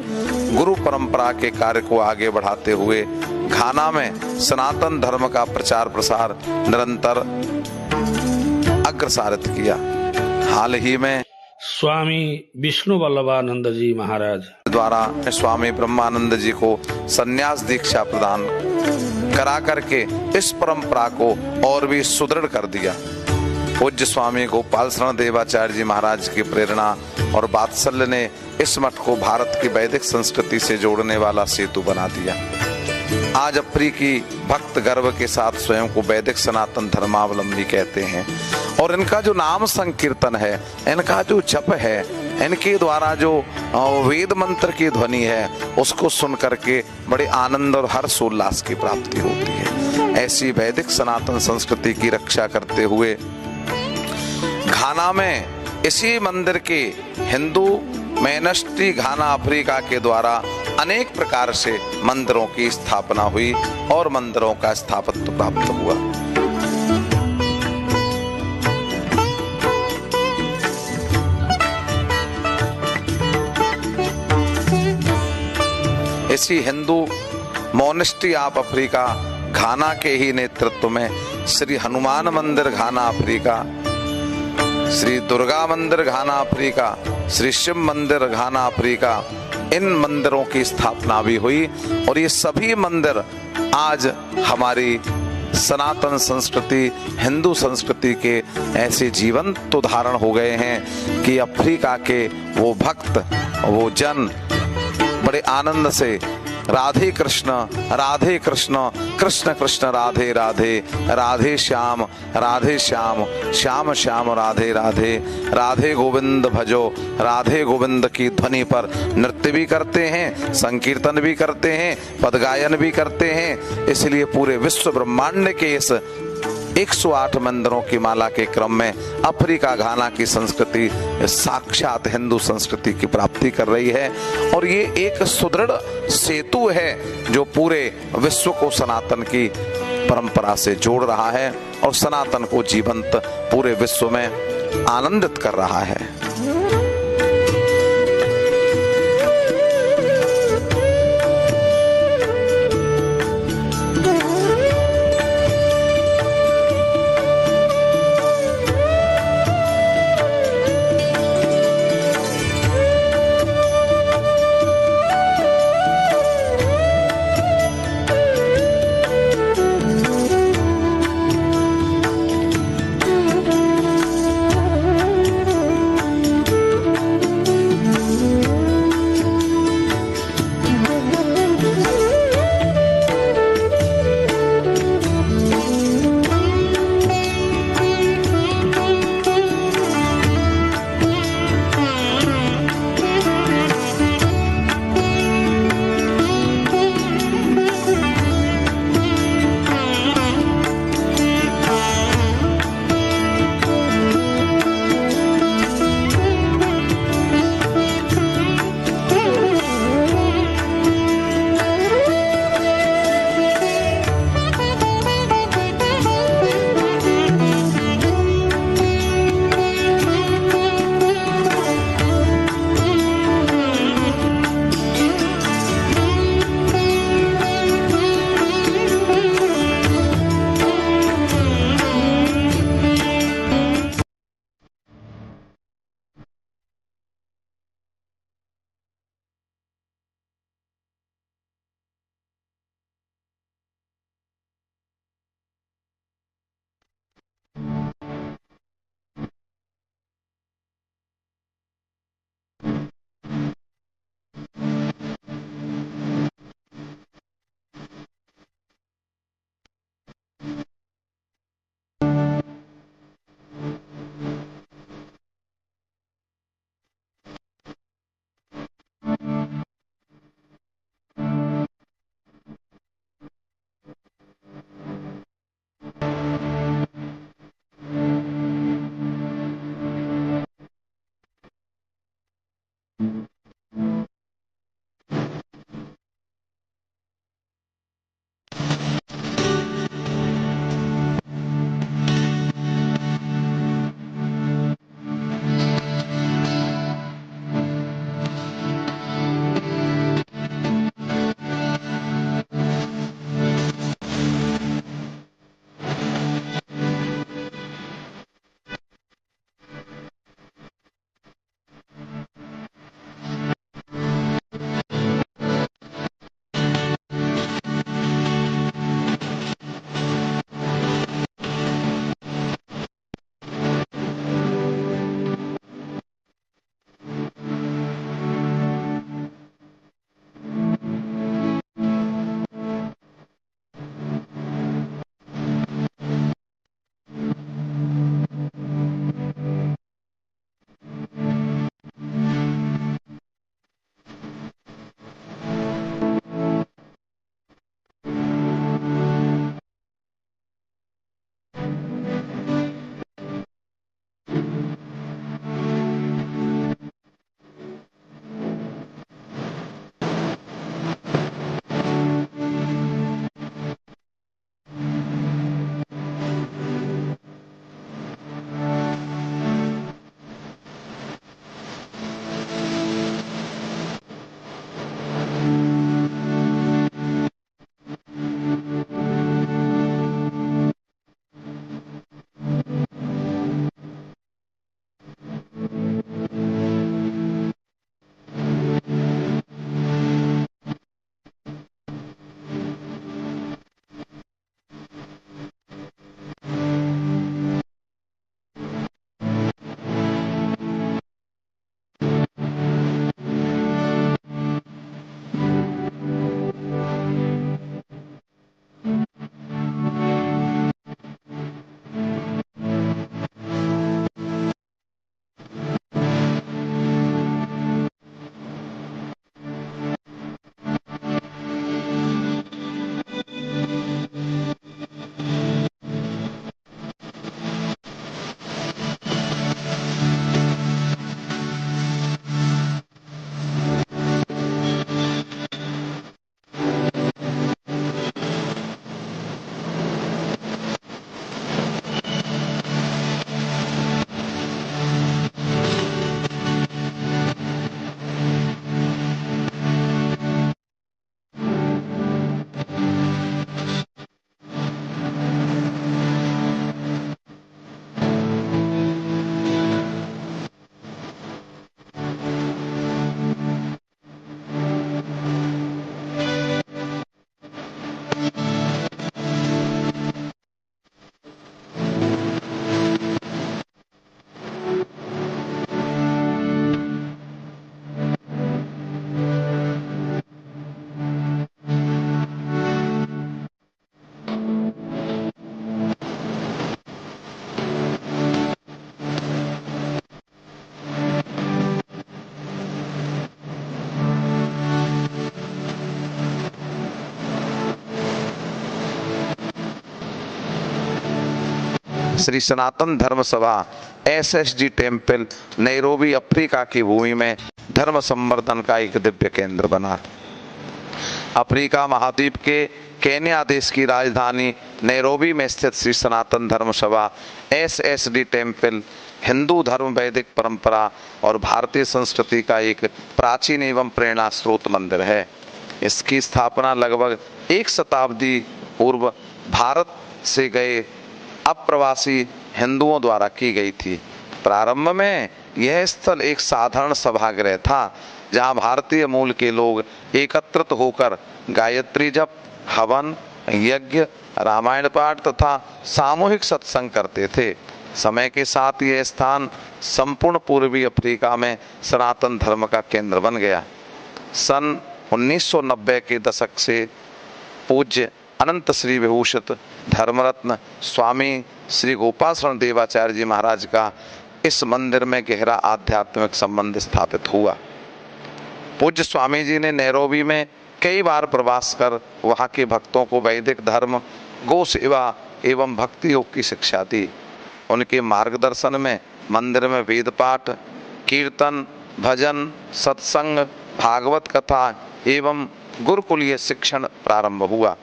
गुरु परंपरा के कार्य को आगे बढ़ाते हुए घाना में सनातन धर्म का प्रचार प्रसार निरंतर अग्रसारित किया। हाल ही में स्वामी विष्णु वल्लभानंद जी महाराज द्वारा स्वामी ब्रह्मानंद जी को संन्यास दीक्षा प्रदान करा करके इस परंपरा को और भी सुदृढ़ कर दिया। पूज्य स्वामी गोपाल शरण देवाचार्य जी महाराज की प्रेरणा और वात्सल्य ने इस मठ को भारत की वैदिक संस्कृति से जोड़ने वाला सेतु बना दिया। आज अफ्रीकी भक्त गर्व के साथ स्वयं को वैदिक सनातन धर्मावलंबी कहते हैं और इनका जो नाम संकीर्तन है, इनका जो जप है, इनके द्वारा जो वेद मंत्र की ध्वनि है, उसको सुन करके बड़े आनंद और हर्षोल्लास की प्राप्ति होती है। ऐसी वैदिक सनातन संस्कृति की रक्षा करते हुए घाना में इसी मंदिर के हिंदू मिनिस्ट्री घाना अफ्रीका के द्वारा अनेक प्रकार से मंदिरों की स्थापना हुई और मंदिरों का स्थापत्य प्राप्त हुआ। इसी हिंदू मोनेस्ट्री ऑफ अफ्रीका घाना के ही नेतृत्व में श्री हनुमान मंदिर घाना अफ्रीका, श्री दुर्गा मंदिर घाना अफ्रीका, श्री शिव मंदिर घाना अफ्रीका, इन मंदिरों की स्थापना भी हुई और ये सभी मंदिर आज हमारी सनातन संस्कृति, हिंदू संस्कृति के ऐसे जीवंत उदाहरण हो गए हैं कि अफ्रीका के वो भक्त, वो जन बड़े आनंद से राधे कृष्ण कृष्ण कृष्ण राधे राधे, राधे श्याम श्याम श्याम राधे राधे, राधे गोविंद भजो, राधे गोविंद की ध्वनि पर नृत्य भी करते हैं, संकीर्तन भी करते हैं, पदगायन भी करते हैं। इसलिए पूरे विश्व ब्रह्मांड के इस 108 मंदिरों की माला के क्रम में अफ्रीका घाना की संस्कृति साक्षात हिंदू संस्कृति की प्राप्ति कर रही है और ये एक सुदृढ़ सेतु है जो पूरे विश्व को सनातन की परंपरा से जोड़ रहा है और सनातन को जीवंत पूरे विश्व में आनंदित कर रहा है। श्री सनातन धर्म सभा SSG टेम्पल नैरोबी अफ्रीका की भूमि में धर्म संवर्धन का एक दिव्य केंद्र बना। अफ्रीका महाद्वीप के केन्या देश की राजधानी नैरोबी में स्थित श्री सनातन धर्म सभा SSD टेम्पल हिंदू धर्म, वैदिक परंपरा और भारतीय संस्कृति का एक प्राचीन एवं प्रेरणा स्रोत मंदिर है। इसकी स्थापना लगभग 1 शताब्दी पूर्व भारत से गए अप्रवासी हिंदुओं द्वारा की गई थी। प्रारंभ में यह स्थल एक साधारण सभागृह था, जहां भारतीय मूल के लोग एकत्रित होकर गायत्री जप, हवन, यज्ञ, रामायण पाठ तथा सामूहिक सत्संग करते थे। समय के साथ यह स्थान संपूर्ण पूर्वी अफ्रीका में सनातन धर्म का केंद्र बन गया। सन 1990 के दशक से पूज्य अनंत श्री विभूषित धर्मरत्न स्वामी श्री गोपाल शरण देवाचार्य जी महाराज का इस मंदिर में गहरा आध्यात्मिक संबंध स्थापित हुआ। पूज्य स्वामी जी ने नैरोबी में कई बार प्रवास कर वहाँ के भक्तों को वैदिक धर्म, गौ सेवा एवं भक्ति योग की शिक्षा दी। उनके मार्गदर्शन में मंदिर में वेद पाठ, कीर्तन, भजन, सत्संग, भागवत कथा एवं गुरुकुलीय शिक्षण प्रारंभ हुआ।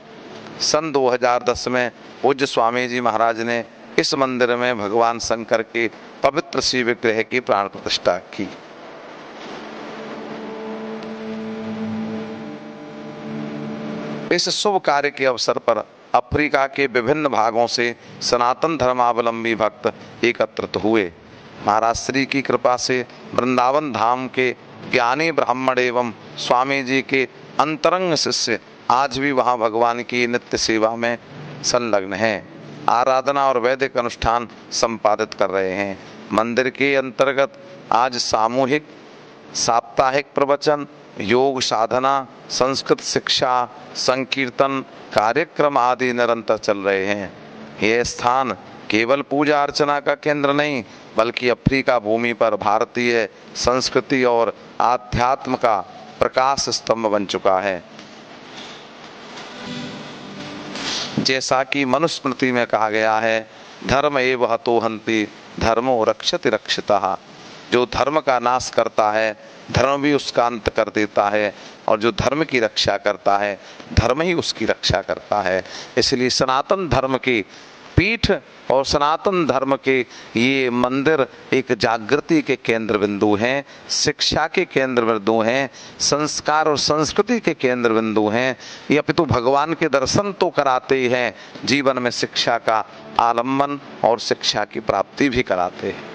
सन 2010 में पूज्य स्वामी जी महाराज ने इस मंदिर में भगवान शंकर के पवित्र शिव विग्रह की प्राण प्रतिष्ठा की। इस शुभ कार्य के अवसर पर अफ्रीका के विभिन्न भागों से सनातन धर्मावलंबी भक्त एकत्रित हुए। महाराज श्री की कृपा से वृंदावन धाम के ज्ञानी ब्राह्मण एवं स्वामी जी के अंतरंग शिष्य आज भी वहां भगवान की नित्य सेवा में संलग्न हैं, आराधना और वैदिक अनुष्ठान संपादित कर रहे हैं। मंदिर के अंतर्गत आज सामूहिक साप्ताहिक प्रवचन, योग साधना, संस्कृत शिक्षा, संकीर्तन कार्यक्रम आदि निरंतर चल रहे हैं। यह स्थान केवल पूजा अर्चना का केंद्र नहीं, बल्कि अफ्रीका भूमि पर भारतीय संस्कृति और आध्यात्म का प्रकाश स्तंभ बन चुका है। जैसा कि मनुस्मृति में कहा गया है, धर्म एव हतो हन्ति धर्मो रक्षति रक्षितः। जो धर्म का नाश करता है, धर्म भी उसका अंत कर देता है, और जो धर्म की रक्षा करता है, धर्म ही उसकी रक्षा करता है। इसलिए सनातन धर्म की पीठ और सनातन धर्म के ये मंदिर एक जागृति के केंद्र बिंदु हैं, शिक्षा के केंद्र बिंदु हैं, संस्कार और संस्कृति के केंद्र बिंदु हैं। ये अपितु भगवान के दर्शन तो कराते ही हैं, जीवन में शिक्षा का आलम्बन और शिक्षा की प्राप्ति भी कराते हैं।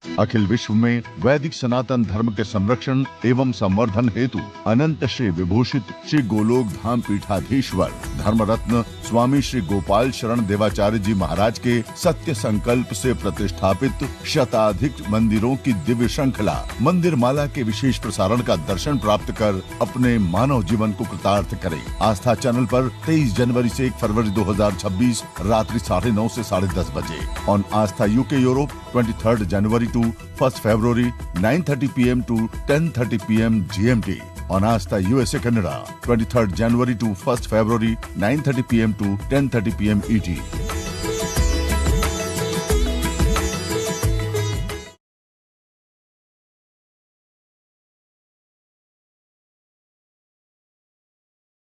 अखिल विश्व में वैदिक सनातन धर्म के संरक्षण एवं संवर्धन हेतु अनंत श्री विभूषित श्री गोलोक धाम पीठाधीश्वर धर्मरत्न स्वामी श्री गोपाल शरण देवाचार्य जी महाराज के सत्य संकल्प से प्रतिष्ठापित शताधिक मंदिरों की दिव्य श्रृंखला मंदिर माला के विशेष प्रसारण का दर्शन प्राप्त कर अपने मानव जीवन को कृतार्थ करें। आस्था चैनल पर 23 जनवरी से 1 फरवरी 2026 रात्रि 9:30 से 10:30 बजे। On Aastha UK Europe 23 January to 1 February 9:30 PM to 10:30 PM GMT. On Asta USA Canada 23 January to 1 February 9:30 PM to 10:30 PM ET.